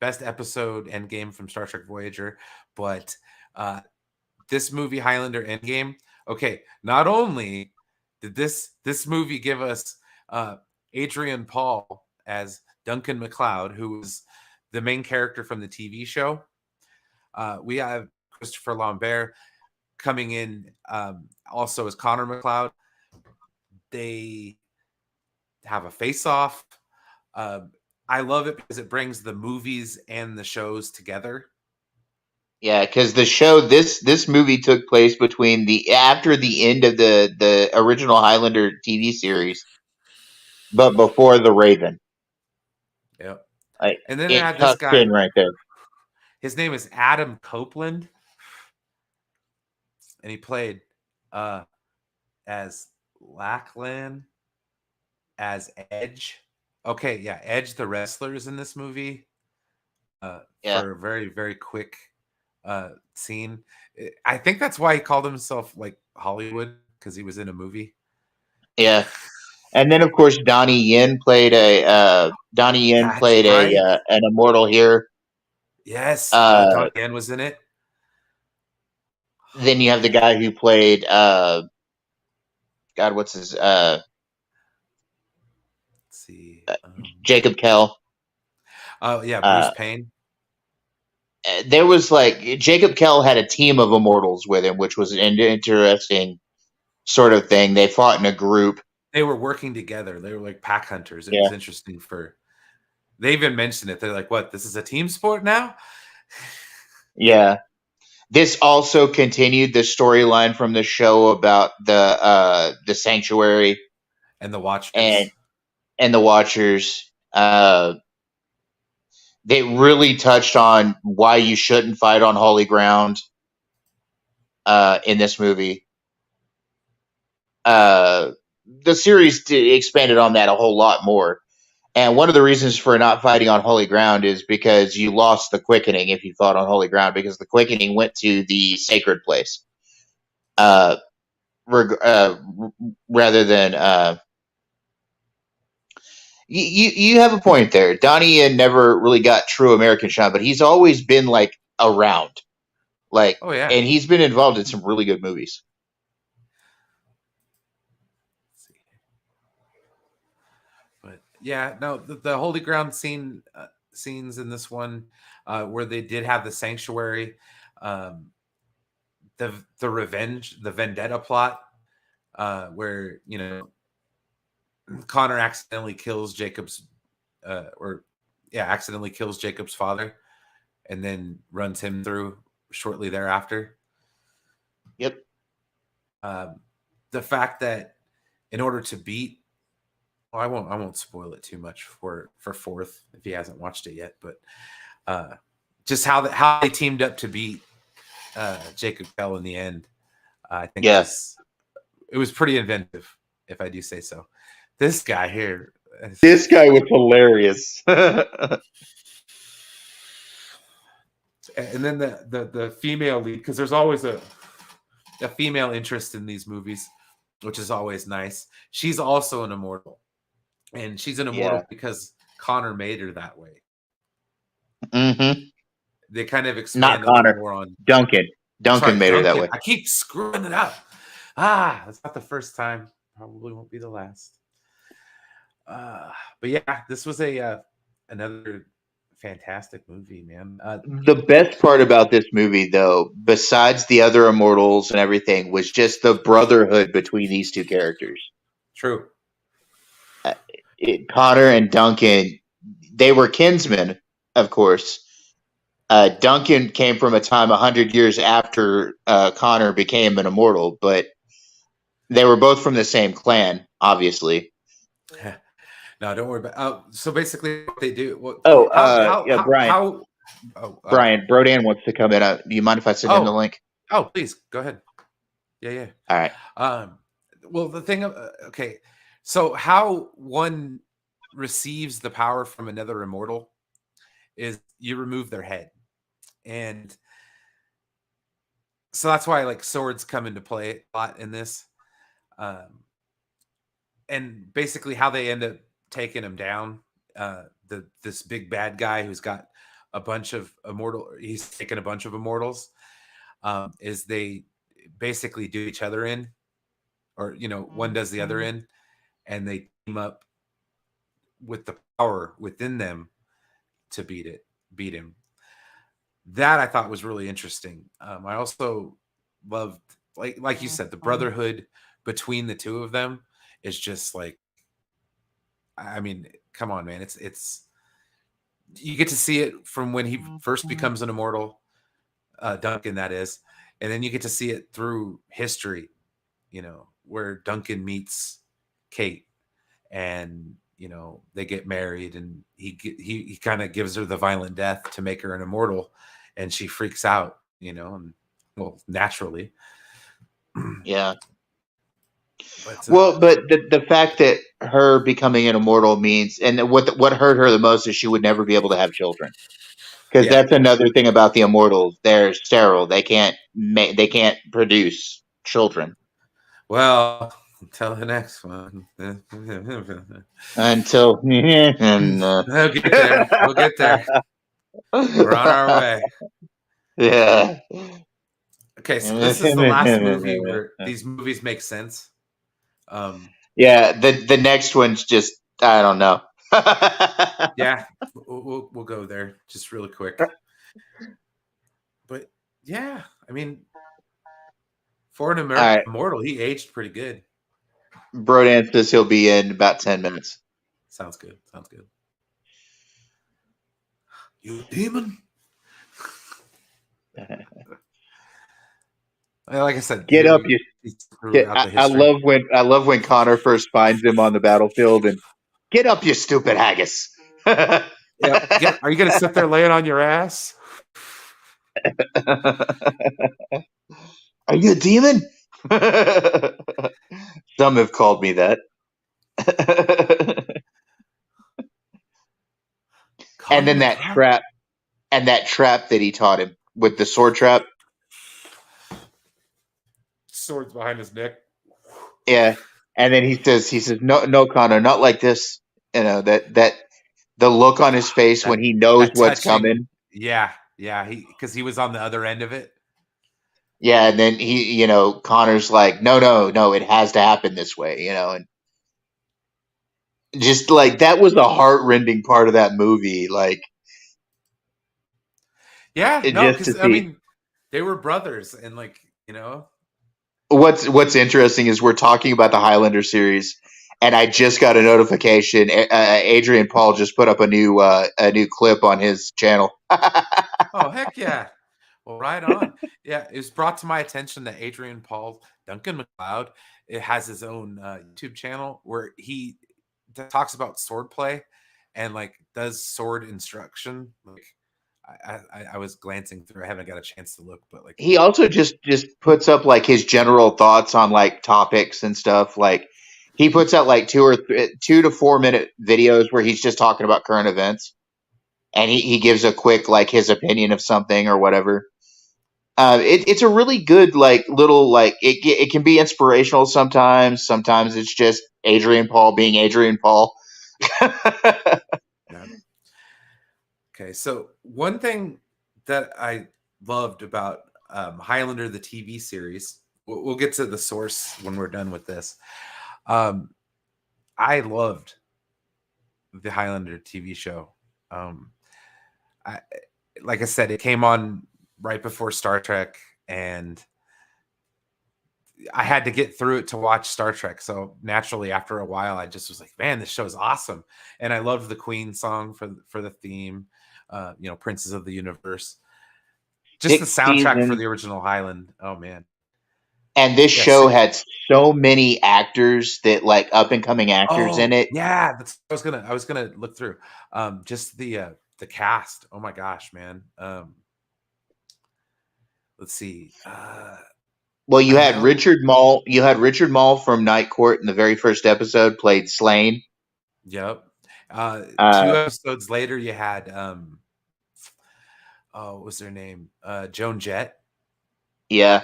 Best episode Endgame from Star Trek Voyager, but uh, this movie Highlander Endgame. Okay, not only did this movie give us Adrian Paul as Duncan MacLeod, who was the main character from the TV show, We have Christopher Lambert coming in also as Connor McLeod. They have a face-off. I love it because it brings the movies and the shows together. Yeah, because this movie took place between the after the end of the original Highlander TV series, but before the Raven. Yep. Like And then they it had this tucks guy. in right there. His name is Adam Copeland, and he played as Lackland, as Edge. Okay, yeah, Edge the wrestler is in this movie Yeah, for a very, very quick scene. I think that's why he called himself like Hollywood, because he was in a movie. yeah. And then of course Donnie Yen That's played a right. an immortal here. Yes, Uh, Donnie Yen was in it. then you Oh, have the man. guy who played God, what's his Let's see. Jacob Kell. Oh yeah, Bruce Uh, Payne. there was like Jacob Kell had a team of immortals with him, which was an interesting sort of thing. They fought in a group. They were working together. They were like pack hunters. It Yeah, was interesting for. They even mentioned it. They're like, "What? This is a team sport now?" yeah. This also continued the storyline from the show about the sanctuary And the and Watchers. and the Watchers. They really touched on why you shouldn't fight on holy ground in this movie. The series expanded on that a whole lot more. And one of the reasons for not fighting on holy ground is because you lost the quickening if you fought on holy ground, because the quickening went to the sacred place uh, rather than. You have a point there. Donnie Yen never really got true American shine, but he's always been like around, like, Oh yeah. and he's been involved in some really good movies. Let's see. But yeah, no, the holy ground scenes in this one, where they did have the sanctuary, um, the revenge, the vendetta plot, where Connor accidentally kills Jacob's, or yeah, accidentally kills Jacob's father, and then runs him through shortly thereafter. Yep. Um, the fact that in order to beat, well, I won't spoil it too much for fourth if he hasn't watched it yet, but uh, just how they teamed up to beat Jacob Kell in the end, I think Yeah. it was pretty inventive, if I do say so. This guy here, This guy was hilarious. and then the female lead, because there's always a female interest in these movies, which is always nice. She's also an immortal, and she's an Yeah. immortal because Connor made her that way. Mm-hmm. They kind of Not expand a little Connor. more on. Duncan. Duncan Sorry, made her that Duncan. way. I keep screwing it up. That's not the first time. Probably won't be the last. But yeah, this was a another fantastic movie, man. The best part about this movie, though, besides the other immortals and everything, was just the brotherhood between these two characters. True. Connor and Duncan, they were kinsmen, of course. Duncan came from a time 100 years after Connor became an immortal, but they were both from the same clan, obviously. No, don't worry about. So basically, what they do. What? Oh, yeah, How? Oh, Brian Brodan wants to come in. Do you mind if I send him the oh, link? oh, please go ahead. Yeah, yeah. All right. Well, the thing of okay, so how one receives the power from another immortal is you remove their head, and so that's why like swords come into play a lot in this. Um, and basically how they end up taking him down, this big bad guy who's got a bunch of he's taken a bunch of immortals, is they basically do each other in, or one does the other in, and they team up with the power within them to beat him. that I thought was really interesting. I also loved, like you said, the brotherhood between the two of them is just like, I mean, come on, man. It's you get to see it from when he first becomes an immortal, Duncan, that is, and then you get to see it through history, where Duncan meets Kate, and they get married, and he kind of gives her the violent death to make her an immortal, and she freaks out, and well, naturally. Yeah. But Well, but the fact that her becoming an immortal means, and what hurt her the most is she would never be able to have children. Because yeah, that's another thing about the immortals; they're sterile. They can't produce children well, until the next one. until. And, We'll get there. We'll get there. We're on our way. yeah. Okay, so this is the last movie where these movies make sense. Yeah. The next one's just, I don't know. Yeah, we'll go there just really quick. But yeah, I mean, for an All right. immortal, he aged pretty good. Brodan says he'll be in about 10 minutes. Sounds good. Sounds good. You demon. Like I said, Get up, you. throughout the I history. love when Connor first finds him on the battlefield and get up, you stupid haggis. Yep. Are you gonna sit there laying on your ass? Are you a demon? Some have called me that. And then that trap that he taught him with the sword trap. Swords behind his neck. Yeah. And then he says, no, Connor, not like this. That the look on his face when he knows what's coming. Yeah. Because he was on the other end of it. Yeah, and then Connor's like, no, it has to happen this way, and just like that was the heart-rending part of that movie, like. Yeah, no, Just to because I see. mean, they were brothers, and What's interesting is we're talking about the Highlander series, and I just got a notification. Adrian Paul just put up a new clip on his channel. Oh, heck yeah. Well, right on. Yeah, it was brought to my attention that Adrian Paul, Duncan MacLeod, it has his own YouTube channel where he talks about swordplay and like does sword instruction. Like I was glancing through. I haven't got a chance to look, but like He also just puts up like his general thoughts on like topics and stuff. Like he puts out like 2 to 4 minute videos where he's just talking about current events, and he gives a quick like his opinion of something or whatever. It's a really good like little like it can be inspirational sometimes. Sometimes it's just Adrian Paul being Adrian Paul. yeah. Okay, so one thing that I loved about Highlander the TV series, we'll get to the source when we're done with this. I loved the Highlander TV show. Like I said, it came on right before Star Trek, and I had to get through it to watch Star Trek. So naturally, after a while, I just was like, "Man, this show is awesome!" And I loved the Queen song for the theme. Princes of the Universe. Just the soundtrack for the original Highland. Oh man! And this show had so many actors that like up and coming actors in it. Yeah, that's what I was gonna look through. Just the cast. Oh my gosh, man. Let's see. Well, you had Richard Mall. You had Richard Mall from Night Court in the very first episode, played Slain. Yep. 2 episodes later, you had what was their name? Joan Jett. Yeah.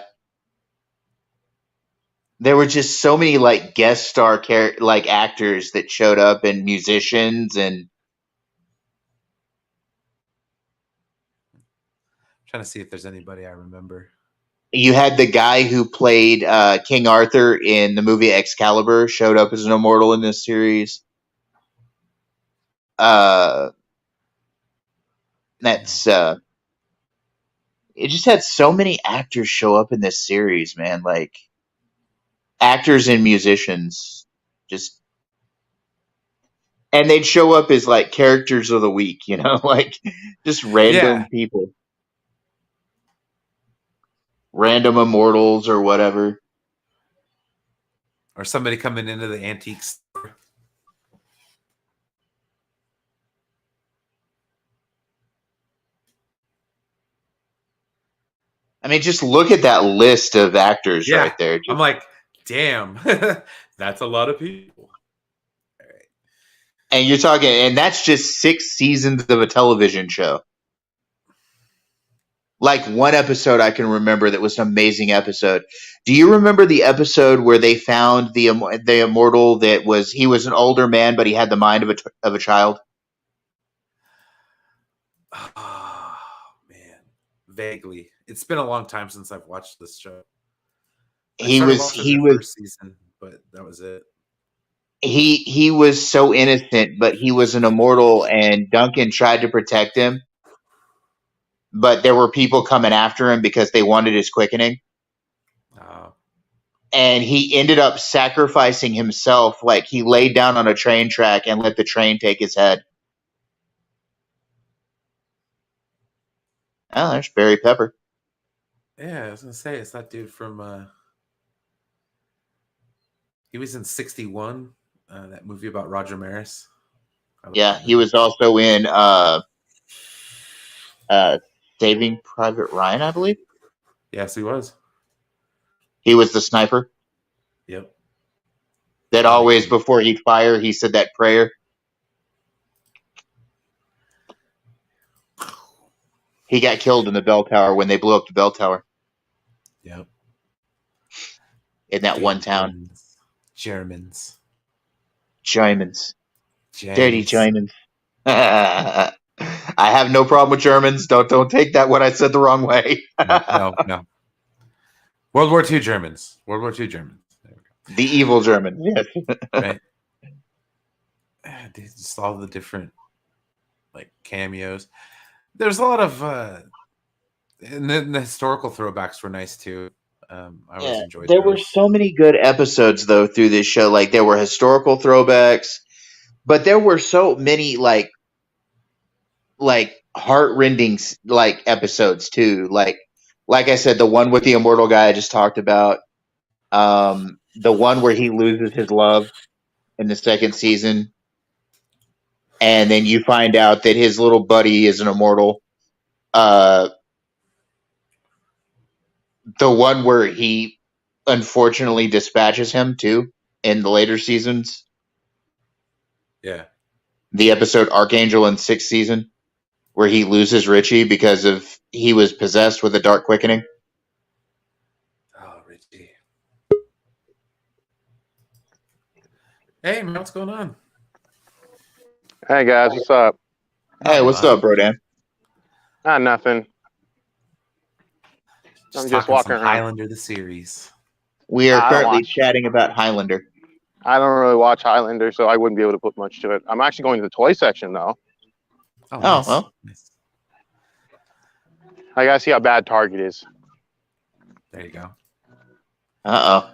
There were just so many like guest star like actors that showed up, and musicians, and trying to see if there's anybody I remember. You had the guy who played King Arthur in the movie Excalibur showed up as an immortal in this series. That's it just had so many actors show up in this series, man. Like actors and musicians, just and they'd show up as like characters of the week, like just Yeah. random people, random immortals or whatever. Or somebody coming into the antique store. I mean, just look at that list of actors right there. I'm like, damn, that's a lot of people. All right. And you're talking, and that's just 6 seasons of a television show. Like one episode I can remember that was an amazing episode. Do you remember the episode where they found the immortal that he was an older man, but he had the mind of a child? Oh man, vaguely. It's been a long time since I've watched this show. He was first season, but that was it. He was so innocent, but he was an immortal, and Duncan tried to protect him, but there were people coming after him because they wanted his quickening. Oh. And he ended up sacrificing himself. Like he laid down on a train track and let the train take his head. Oh, there's Barry Pepper. Yeah, I was gonna say it's that dude from he was in 61, that movie about Roger Maris. Yeah, he was also in Saving Private Ryan, I believe. Yes, he was. He was the sniper. Yep. That always, before he'd fire, he said that prayer. He got killed in the bell tower when they blew up the bell tower. Yep. In that one town. Germans. Dirty Germans. I have no problem with Germans. Don't take that what I said the wrong way. No. World War II Germans. World War II Germans. There we go. The evil Germans. Yes. Right. Just all the different like cameos. There's a lot of and then the historical throwbacks were nice too. I always enjoyed there those. were so many good episodes though through this show. Like there were historical throwbacks, but there were so many like heart-rending like episodes too. Like I said, the one with the immortal guy I just talked about. The one where he loses his love in the second season, and then you find out that his little buddy is an immortal. The one where he unfortunately dispatches him too in the later seasons. Yeah. The episode Archangel in 6th season, where he loses Richie because he was possessed with a dark quickening. Oh, Richie. Hey, man, what's going on? Hey, guys, what's up? Hey, what's up, bro, Dan? Nothing. I'm just walking around. Highlander the series. We are currently chatting about Highlander. I don't really watch Highlander, so I wouldn't be able to put much to it. I'm actually going to the toy section, though. Oh, nice. Well. Nice. I gotta see how bad Target is. There you go. Uh-oh.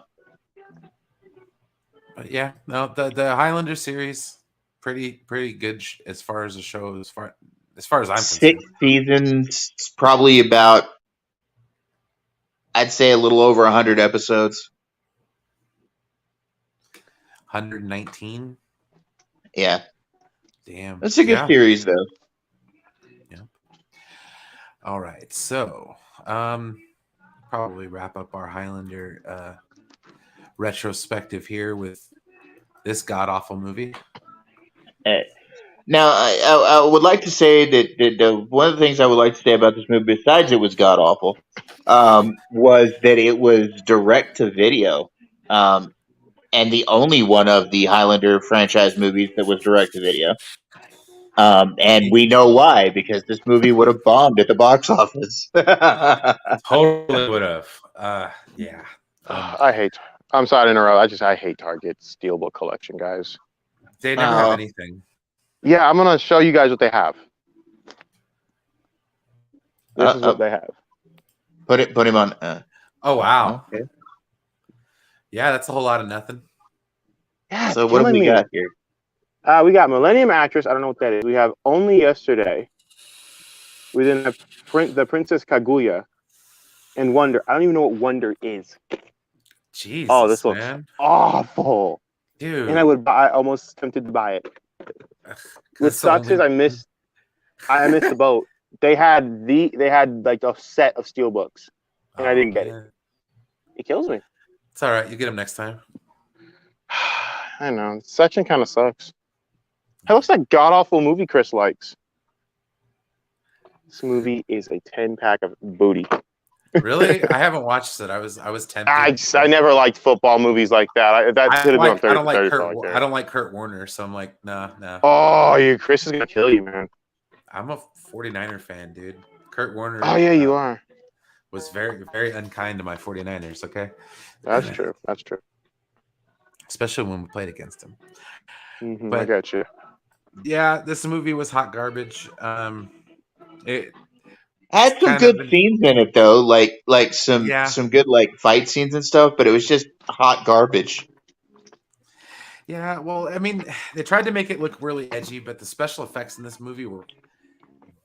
But yeah, no, the Highlander series, pretty good as far as the show, as far as I'm concerned. 6 seasons, probably about, I'd say a little over 100 episodes. 119. Yeah. Damn. That's a good series, though. Yeah. All right. So, probably wrap up our Highlander retrospective here with this god-awful movie. Now, I would like to say that one of the things I would like to say about this movie, besides it was god-awful, was that it was direct-to-video. And the only one of the Highlander franchise movies that was direct-to-video. And we know why, because this movie would have bombed at the box office. Totally would have. Yeah. I'm sorry to interrupt. I hate Target's Steelbook collection, guys. They never have anything. Yeah, I'm gonna show you guys what they have. This is what they have. Put him on. Oh wow. Okay. Yeah, that's a whole lot of nothing. Yeah, So it's what have killing we me. got here? We got Millennium Actress. I don't know what that is. We have Only Yesterday. We then have the Princess Kaguya and Wonder. I don't even know what Wonder is. Oh, Jesus, this looks man. awful. Dude. And I almost tempted to buy it. What That's the sucks is only- I missed the boat. They had like a set of steelbooks, and I didn't get it. man. It kills me. It's all right. You get them next time. I know. This section kind of sucks. It looks like god awful movie Chris likes. This movie is a 10-pack of booty. Really? I haven't watched it. I was tempted. I never liked football movies like that. That could have been on 30 I don't like for 30 Kurt. for all I I care. don't like Kurt Warner, so I'm like, no. Oh, Chris is gonna kill you, man. I'm a 49er fan, dude. Kurt Warner. Oh yeah, you are. Was very, very unkind to my 49ers. Okay. That's true. That's true. Especially when we played against him. Mm-hmm, I got you. Yeah, this movie was hot garbage. It Had some good scenes in it though, like some good like fight scenes and stuff, but it was just hot garbage. Yeah, well, I mean, they tried to make it look really edgy, but the special effects in this movie were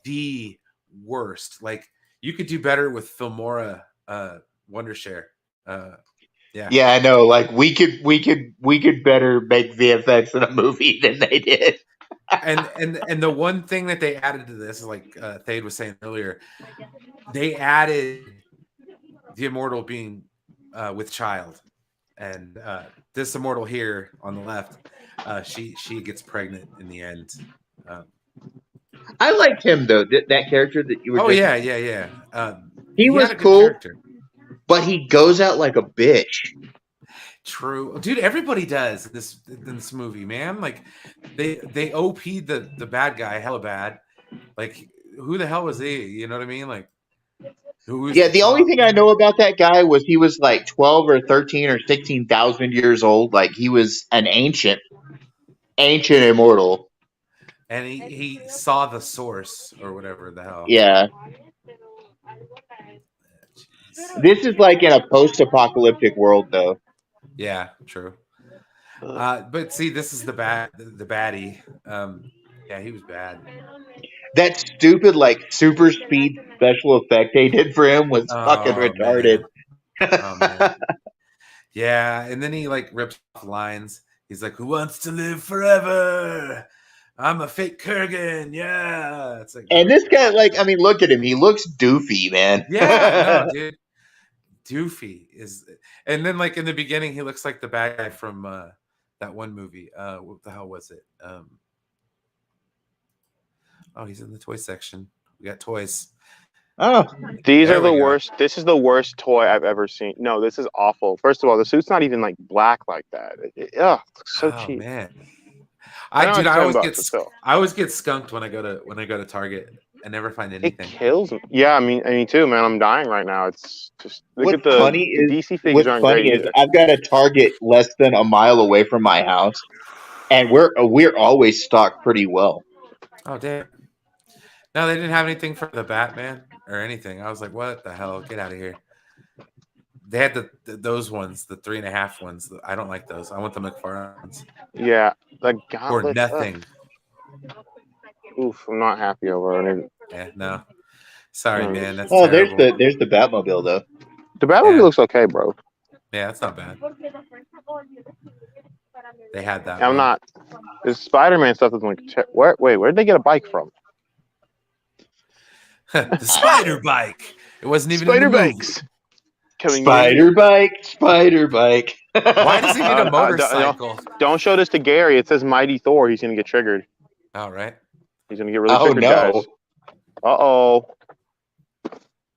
the worst. Like, you could do better with Filmora Wondershare. Yeah, I know. Like we could better make VFX in a movie than they did. and the one thing that they added to this is like Thade was saying earlier, they added the immortal being with child, and this immortal here on the left, she gets pregnant in the end. I liked him though. That character that you were. Oh yeah. He was cool, but he goes out like a bitch. True, dude. Everybody does in this movie, man. Like they OP'd the bad guy hella bad. Like, who the hell was he? You know what I mean? Like, the only thing I know about that guy was he was like 12 or 13 or 16,000 years old. Like he was an ancient immortal. And he saw the source or whatever the hell. Yeah. This is like in a post-apocalyptic world, though. Yeah, true. But see, this is the baddie. Yeah, he was bad. That stupid like super speed special effect they did for him was fucking retarded. Man. Yeah, and then he like rips off lines. He's like, "Who wants to live forever? I'm a fake Kurgan." Yeah, it's like, and this guy, like, I mean, look at him. He looks doofy, man. Yeah, no, dude. Doofy is, and then like in the beginning, he looks like the bad guy from that one movie. What the hell was it? Oh, he's in the toy section. We got toys. Oh, these are the worst. This is the worst toy I've ever seen. No, this is awful. First of all, the suit's not even like black like that. It so cheap. Man, I always get skunked when I go to Target. I never find anything. It kills me. Yeah, I mean, me too, man. I'm dying right now. It's just look at the DC figures aren't great either. I've got a Target less than a mile away from my house, and we're always stocked pretty well. Oh damn! No, they didn't have anything for the Batman or anything. I was like, what the hell? Get out of here. They had those ones, the 3.5 ones. I don't like those. I want the McFarlane ones. Yeah, the gauntlet. Or nothing. Oof, I'm not happy over it. Yeah, no. Sorry, man. That's terrible. there's the Batmobile though. The Batmobile looks okay, bro. Yeah, that's not bad. They had that. I'm not. This Spider-Man stuff is like, where'd they get a bike from? The spider bike. It wasn't even spider bikes. Spider bike. Why does he need a motorcycle? Don't show this to Gary. It says Mighty Thor. He's gonna get triggered. All right. He's gonna get really triggered, guys. Uh-oh.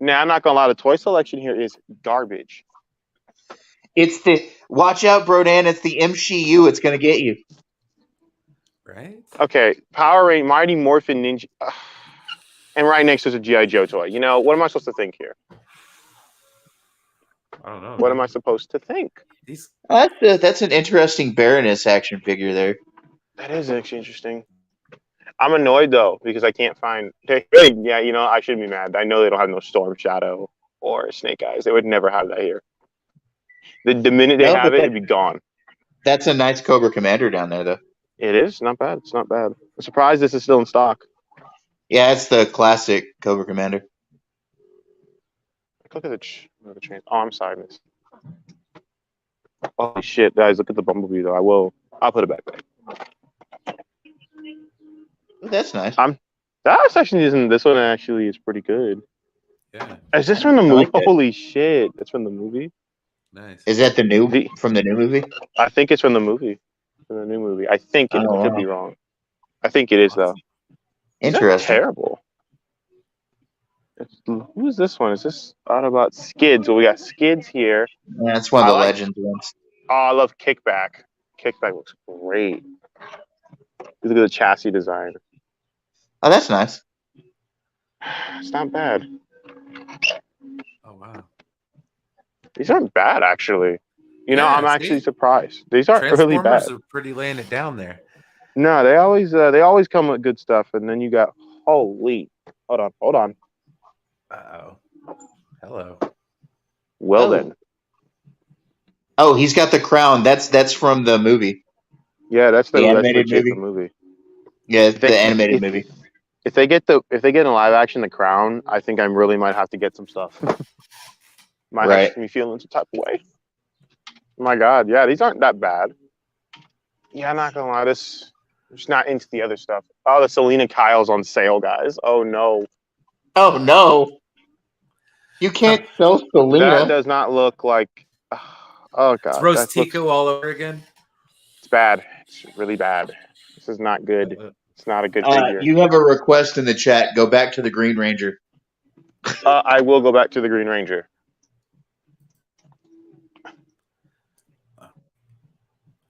Now, I'm not gonna lie. The toy selection here is garbage. It's watch out, Brodan. It's the MCU. It's gonna get you. Right. Okay. Power Rangers, Mighty Morphin Ninja. And right next there's a G.I. Joe toy. You know, what am I supposed to think here? I don't know. What am I supposed to think? That's an interesting Baroness action figure there. That is actually interesting. I'm annoyed though because I can't find. Yeah, you know, I shouldn't be mad. I know they don't have no Storm Shadow or Snake Eyes. They would never have that here. The minute they No, have but it, it'd be gone. that's a nice Cobra Commander down there, though. It is not bad. It's not bad. I'm surprised this is still in stock. Yeah, it's the classic Cobra Commander. Look at the chain. Oh, I'm sorry, miss. Holy shit, guys! Look at the Bumblebee though. I'll put it back. That's nice. That actually isn't. This one actually is pretty good. Yeah, Is this from the I movie? like that. Holy shit! That's from the movie. nice. Is that from the new movie? I think it's from the movie. From the new movie. I think it Oh, could wow. be wrong. I think it is though. These are Interesting. terrible. Who is this one? Is this Autobot Skids? Well, we got Skids here. Yeah, it's one of the I like- Legends ones. Oh, I love Kickback. Kickback looks great. Look at the chassis design. Oh, that's nice. It's not bad. Oh wow. These aren't bad, actually. You know, Yeah, I'm see? actually surprised. These aren't really bad. Transformers are pretty laying it down there. No, they always come with good stuff, and then you got holy. Hold on. Uh-oh. Hello. Well Oh. then, Oh, he's got the crown. That's from the movie. yeah, that's The animated legit movie? the movie. Yeah, it's They- the animated if- movie. If they get in live action the crown, I think I really might have to get some stuff. Might Right. have to be feeling some type of way. My God, yeah, these aren't that bad. Yeah, I'm not gonna lie, I'm just not into the other stuff. Oh, the Selena Kyle's on sale, guys. Oh no. Oh no, you can't sell That Selena. does not look like. Oh god, It's that roast looks- Tico all over again. It's bad. It's really bad. This is not good. It's not a good figure. You have a request in the chat. Go back to the Green Ranger. I will go back to the Green Ranger.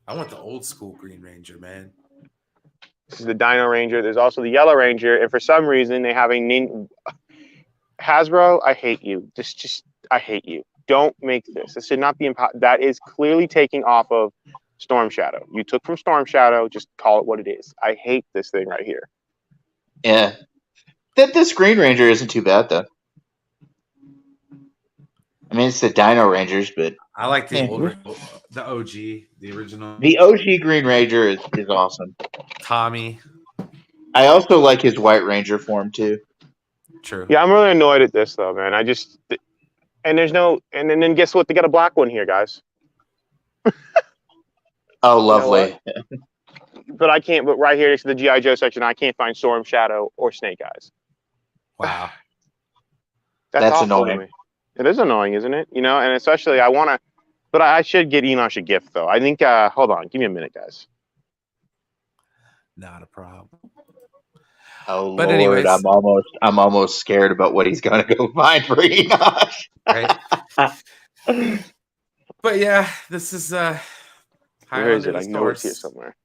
I want the old school Green Ranger, man. This is the Dino Ranger. There's also the Yellow Ranger, and for some reason they have a Hasbro. I hate you. Just I hate you. Don't make this. This should not be that is clearly taking off of Storm Shadow. You took from Storm Shadow. Just call it what it is. I hate this thing right here. Yeah, this Green Ranger isn't too bad though. I mean, it's the Dino Rangers, but I like the Yeah. older, the OG, the original. the OG Green Ranger is awesome. Tommy. I also like his White Ranger form too. True. Yeah, I'm really annoyed at this though, man. And there's no, and then guess what? They got a black one here, guys. Oh, lovely. But I can't. But right here next to the GI Joe section, I can't find Storm Shadow or Snake Eyes. Wow. That's awful to annoying. me. It is annoying, isn't it? You know, and especially I want to, but I should get Enosh a gift though. I think. Hold on, give me a minute, guys. Not a problem. Oh But Lord, anyways. I'm almost scared about what he's gonna go find for Enosh. Right. But yeah, this is Where is Highlander it? I the know it's here Sorcerer. somewhere.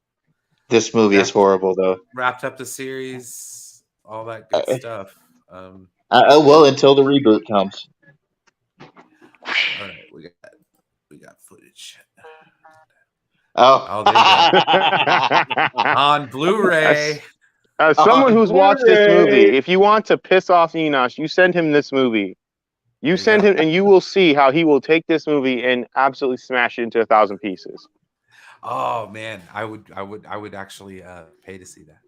This movie is horrible, though. Wrapped up the series, all that good stuff. Well, until the reboot comes. All right, we got footage. Oh, there you go. On Blu-ray. As someone who's watched this Blu-ray. movie, if you want to piss off Enosh, you send him this movie. You you send go. him, and you will see how he will take this movie and absolutely smash it into 1,000 pieces. Oh man, I would actually pay to see that.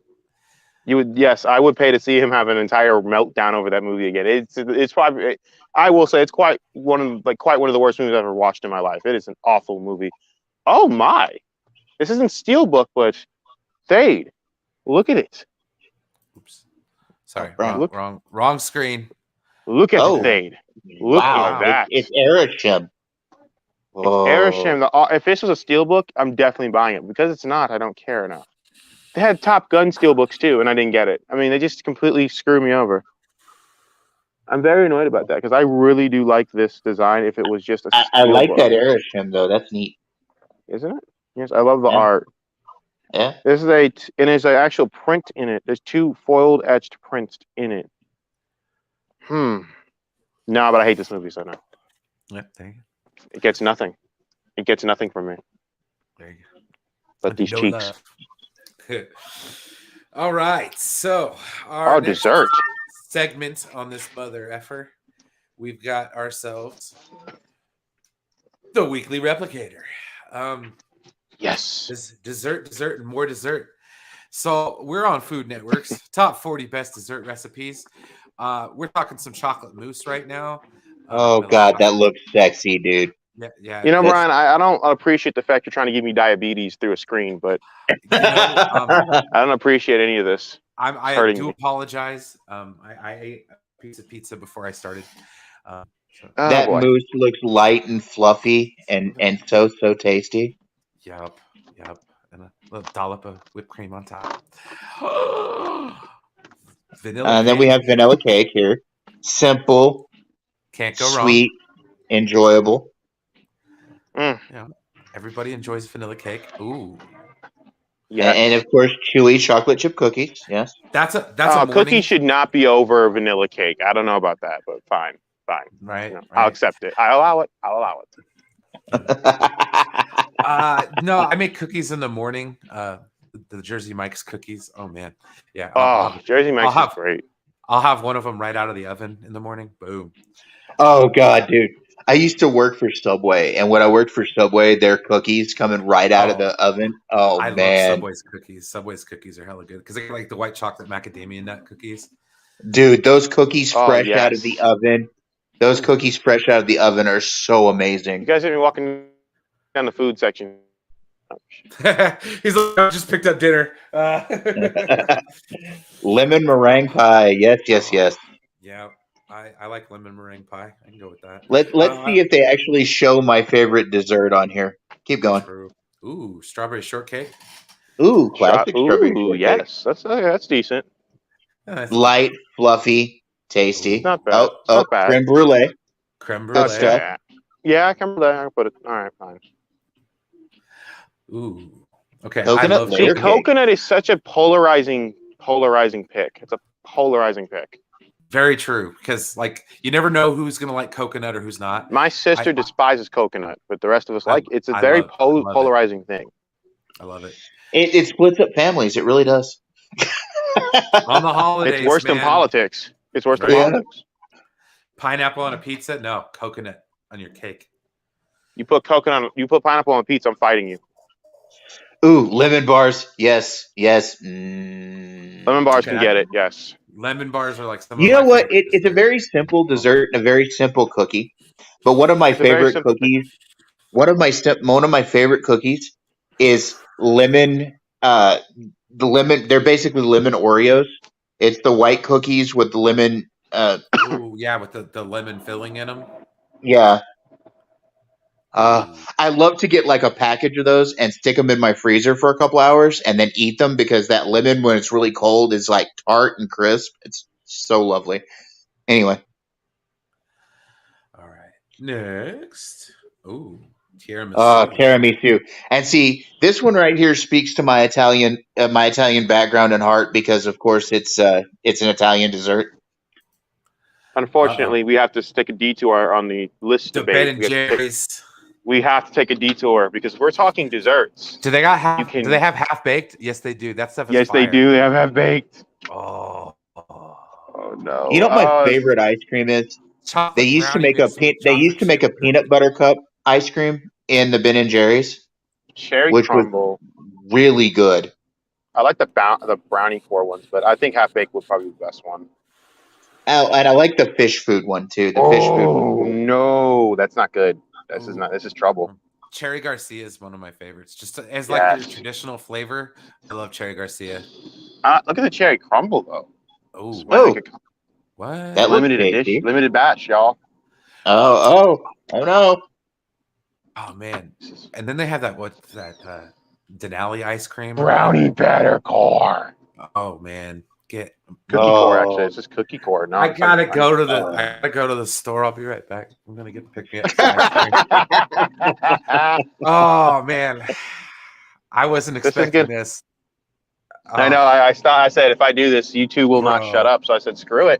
You would, yes, I would pay to see him have an entire meltdown over that movie again. It's probably, I will say, it's quite one of the worst movies I've ever watched in my life. It is an awful movie. Oh my, this isn't Steelbook, but Thade. Look at it. Oops, sorry, Look. wrong screen. Look at Oh. Thade. Look wow. at that. It's Erisham. Oh. Erisham, if this was a Steelbook, I'm definitely buying it. Because it's not, I don't care enough. They had Top Gun Steelbooks too, and I didn't get it. I mean, they just completely screw me over. I'm very annoyed about that because I really do like this design. If it was just a I like Steelbook. that Erisham, though. That's neat. Isn't it? Yes, I love the Yeah. art. Yeah. There's there's an actual print in it. There's 2 foiled etched prints in it. No, but I hate this movie, so no. Yep, there you go. It gets nothing. It gets nothing from me. There you go. But these No cheeks. love. All right, so our next Dessert. segment on this mother effer we've got ourselves the weekly replicator. Yes. This dessert, and more dessert. So we're on Food Network's top 40 best dessert recipes. We're talking some chocolate mousse right now. Oh I love God, that chocolate. looks sexy, dude. Yeah. You know, This- Brian, I don't appreciate the fact you're trying to give me diabetes through a screen, but You know, I don't appreciate any of this. It's I hurting do me. apologize. I ate a piece of pizza before I started. So, Oh that boy. mousse looks light and fluffy and so tasty. yep. And a little dollop of whipped cream on top. Vanilla And then we cake. have vanilla cake here. Simple, Can't go wrong. sweet, enjoyable. Mm, Yeah. Everybody enjoys vanilla cake. Ooh. yes. And of course, chewy chocolate chip cookies. Yes. That's a morning, cookie should not be over vanilla cake. I don't know about that, but fine. right? You know, Right. I'll accept it. I'll allow it. No, I make cookies in the morning. The Jersey Mike's cookies. Oh man, yeah. Jersey Mike's is great. I'll have one of them right out of the oven in the morning. Boom. Oh God, dude. I used to work for Subway, and when I worked for Subway, their cookies coming right out of the oven. Oh I love man, Subway's cookies. Subway's cookies are hella good because they got like the white chocolate macadamia nut cookies. dude, those cookies Oh, fresh out of yes. the oven. Those Ooh. cookies fresh out of the oven are so You amazing. guys have been walking down the food section. He's like, I just picked up dinner. Lemon meringue pie. Yes, yes, yes. Yeah, I like lemon meringue pie. I can go with that. Let's see if they actually show my favorite dessert on here. Keep going. True. Ooh, strawberry shortcake. Ooh, classic strawberry Ooh, shortcake. yes. That's decent. Yeah, that's Light, fluffy, tasty. It's not bad. It's Oh, not bad. creme brulee. creme Good brulee. stuff. Yeah, I can remember that. I can put it. All right, fine. Ooh. Okay. Coconut I love layer See, cake. coconut is such a polarizing pick. It's a polarizing pick. Very true, because like you never know who's gonna like coconut or who's not. My sister despises coconut, but the rest of us like. It's a I very love it. polarizing thing. I love it. It splits up families. It really does. On the holidays, It's worse than man. politics. It's worse than Right. politics. Pineapple on a pizza? No, coconut on your cake. You put pineapple on pizza, I'm fighting you. Ooh, lemon bars. Yes, yes. Lemon bars Okay, can get it. Yes. Lemon bars are like some. You of know my what? favorite It's a desserts. very simple dessert and a very simple cookie. But one of my It's a very favorite simple thing. cookies, one of my favorite cookies is lemon. The lemon. They're basically lemon Oreos. It's the white cookies with the lemon. Ooh, yeah, with the lemon filling in them. Yeah. I love to get like a package of those and stick them in my freezer for a couple hours and then eat them because that lemon, when it's really cold, is like tart and crisp. It's so lovely. Anyway, All right. Next. Ooh, tiramisu. tiramisu. And see, this one right here speaks to my Italian background and heart because, of course, it's an Italian dessert. Unfortunately, we have to take a detour on the list The debate. Ben and Jerry's. We have to take a detour because we're talking desserts. Do they got half? can- Do they have half baked? Yes, they do. That stuff is Yes, they fire. do. They have half baked. Oh. Oh no! You know what my favorite ice cream is? Chocolate They used to brownie make a mixed with they used to make a chocolate chip peanut butter cup ice cream in the Ben and Jerry's, cherry which was crumble. really good. I like the brownie core ones, but I think half baked would probably be the best one. Oh, and I like the fish food one too. The fish food. Oh no, that's not good. This is Ooh. not. This is trouble. Cherry Garcia is one of my favorites. Just as like the Yes. traditional flavor, I love Cherry Garcia. Look at the cherry crumble though. Oh, This might make a what? That looks limited tasty. edition, limited batch, y'all. Oh no! Oh man! And then they have that Denali ice cream. Brownie batter core. Oh man, get Cookie core, actually. It's just cookie core. No, I gotta go to the. Oh. I gotta go to the store. I'll be right back. I'm gonna get pick me up some ice cream. Oh man, I wasn't This is expecting good. this. I know. I said if I do this, you two will not Bro. shut up. So I said, screw it.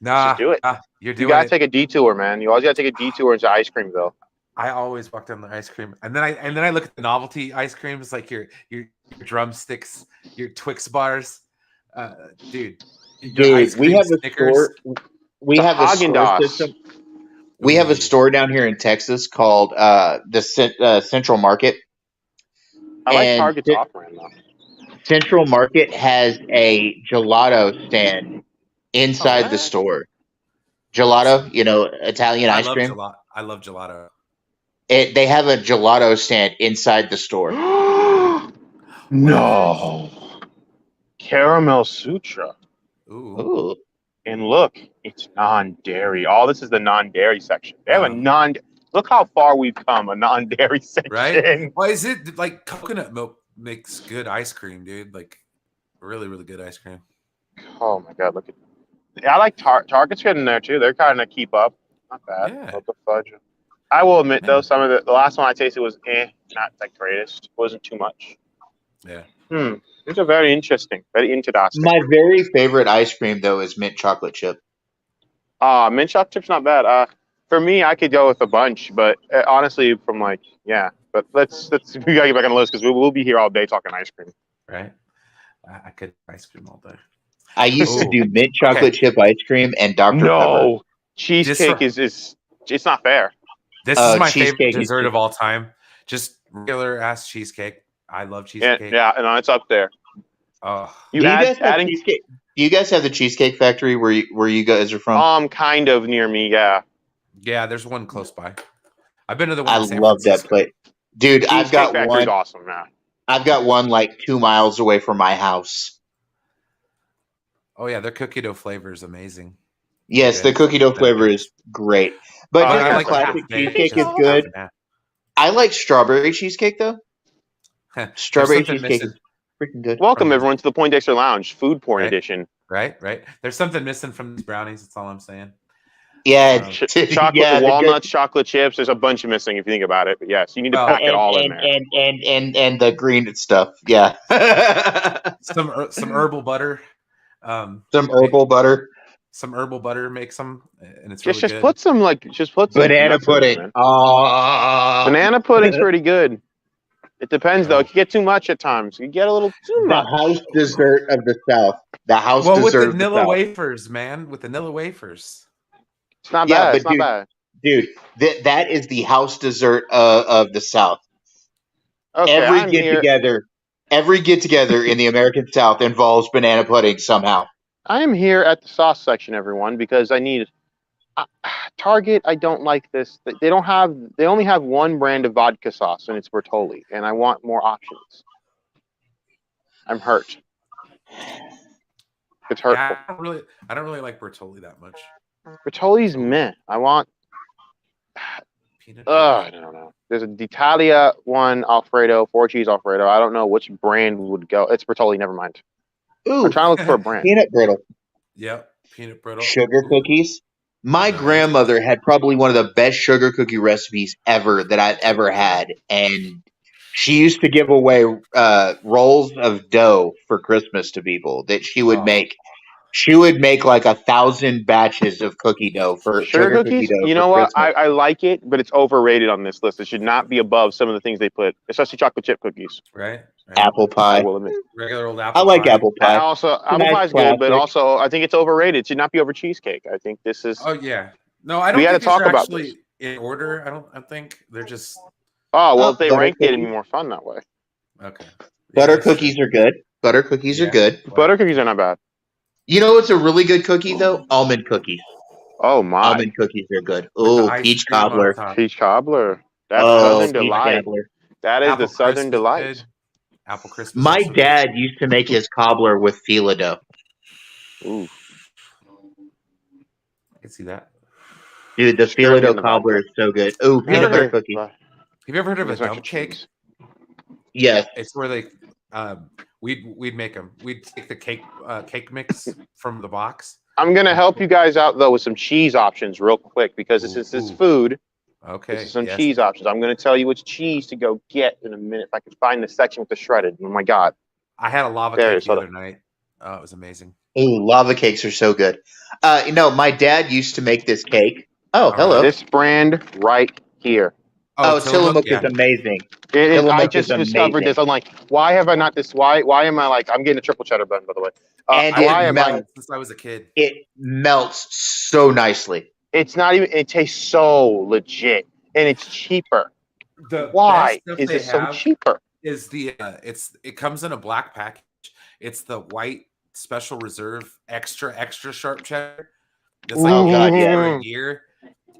Nah, Just do it. You're You doing gotta it. take a detour, man. You always gotta take a detour into Ice Creamville. I always walk down the ice cream, and then I look at the novelty ice creams, like your drumsticks, your Twix bars, dude. your Dude, ice we cream have a Snickers. store. We The have a store Haagen-Dazs. system. We have a Ooh. store down here in Texas called the Central Market. I like And Target's off-brand though. Central Market has a gelato stand inside the what? store. Gelato, Italian I ice love cream. gelato. I love gelato. They have a gelato stand inside the store. No. Caramel Sutra. Ooh. Ooh. And look, it's non-dairy. All this is the non-dairy section. They have a Wow. Look how far we've come, a non-dairy section. Right? Why is it like coconut milk makes good ice cream, dude? Like really, really good ice cream. Oh my god, look at I like Target's getting there too. They're kind of keep up. Not bad. Yeah. What the fudge? I will admit though, Yeah. some of the last one I tasted was not the greatest. Wasn't too much. Yeah. These are very interesting. Very interesting. My very favorite ice cream though is mint chocolate chip. Mint chocolate chip's not bad. For me, I could go with a bunch, but honestly, from like, yeah. But let's we gotta get back on the list because we'll be here all day talking ice cream. Right. I could ice cream all day. I used to Ooh. do mint chocolate chip ice cream and Dr. Pepper. No, cheesecake is it's not fair. This is my favorite cheesecake is dessert good. of all time. Just regular ass cheesecake. I love cheesecake. Yeah, and it's up there. Oh, Do you guys have the Cheesecake Factory where you guys are from? Kind of near me, yeah. yeah. There's one close by. I've been to the one. I in San love that Francisco. place, dude. I've Cheesecake got Factory's one. awesome, man. I've got one like 2 miles away from my house. Oh yeah, their cookie dough flavor is amazing. Yes, Okay. the cookie dough flavor is great, but I just like classic half-baked, cheesecake is just good. half and half. I like strawberry cheesecake though. There's Strawberry something cheesecake missing, is freaking good. Welcome From- everyone to the Poindexter Lounge Food Porn Right. Edition. right? There's something missing from these brownies. That's all I'm saying. Yeah, Chocolate, yeah, the walnuts, chocolate chips. There's a bunch missing if you think about it. But yes, you need to Well, pack it all in there. and the green stuff. Yeah, Some herbal butter. some herbal butter, Some herbal butter makes some, and it's Just really good. put some banana nuts in there, pudding. man. Oh, Banana pudding's pretty good. It depends though. Oh. It can get too much at times. You get a little too the much. house dessert of the South. The house Well, with dessert the of the vanilla South. wafers, man, with the vanilla wafers. It's not Yeah, bad. but It's not bad. Dude, that is the house dessert of the South. Okay, Every get together in the American South involves banana pudding somehow. I am here at the sauce section, everyone, because I need Target. I don't like this. They only have one brand of vodka sauce, and it's Bertolli, and I want more options. I'm hurt. It's hurtful. Yeah, I don't really like Bertolli that much. Bertolli's meh. I want. Peanut I butter. don't know. There's a d'Italia one Alfredo, 4-cheese Alfredo. I don't know which brand would go. It's Bertolli. Never mind. Ooh, I'm trying to look for a brand. peanut brittle, Yep, peanut brittle. sugar cookies. My Nice. grandmother had probably one of the best sugar cookie recipes ever that I've ever had, and she used to give away rolls of dough for Christmas to people that she would Oh. make. She would make like 1,000 batches of cookie dough for Sugar cookie cookies. dough You for know what? Christmas. I like it, but it's overrated on this list. It should not be above some of the things they put, especially chocolate chip cookies. Right? Apple I pie. will admit. Regular old I apple like pie. apple And pie. also, apple nice pie is good, but classic. also I think it's overrated. It should not be over cheesecake. I think this is. Oh yeah. No, I don't We gotta think these talk are about actually in order. I think they're just Oh well, Oh, if they butter ranked it, it'd be cookies. more fun that way. okay. Butter Yeah, that's cookies are good. Butter cookies Yeah. are good. true. Butter cookies are not bad. You know what's a really good cookie though? Almond cookies. Oh my, Almond cookies are good. With the Ooh, ice peach cream on cobbler. top. peach cobbler. That's Oh, Southern peach delight. cobbler. That is Apple the Southern crisp is delight. good. Apple crisp. is My also good. dad used to make his cobbler with fila dough. Ooh, I can see that. Dude, the Sure, fila I'm dough getting the cobbler vodka. is so good. Ooh, Have you peanut ever butter heard- cookie. Have you ever heard of a There's extra dump cake? cheese. Yes. It's where they we'd make them. We'd take the cake mix from the box. I'm gonna help you guys out though with some cheese options real quick because this is Ooh. food. Okay. This is some yes. cheese options. I'm gonna tell you which cheese to go get in a minute if I can find the section with the shredded. Oh my god. I had a lava There, cake the so other night. Oh, it was amazing. Ooh, lava cakes are so good. My dad used to make this cake. Oh, All hello. right. This brand right here. Oh, Tillamook yeah. is amazing. It is, I Tillamook just is discovered amazing. this. I'm like, why have I not this? Why am I like? I'm getting a triple cheddar bun, by the way. And I it why had am melts. I? since I was a kid. It melts so nicely. It's not even. It tastes so legit, and it's cheaper. The Why best stuff is they it so have cheaper? is it comes in a black package. It's the white special reserve extra sharp cheddar. It's like Oh, God, yeah. for a year.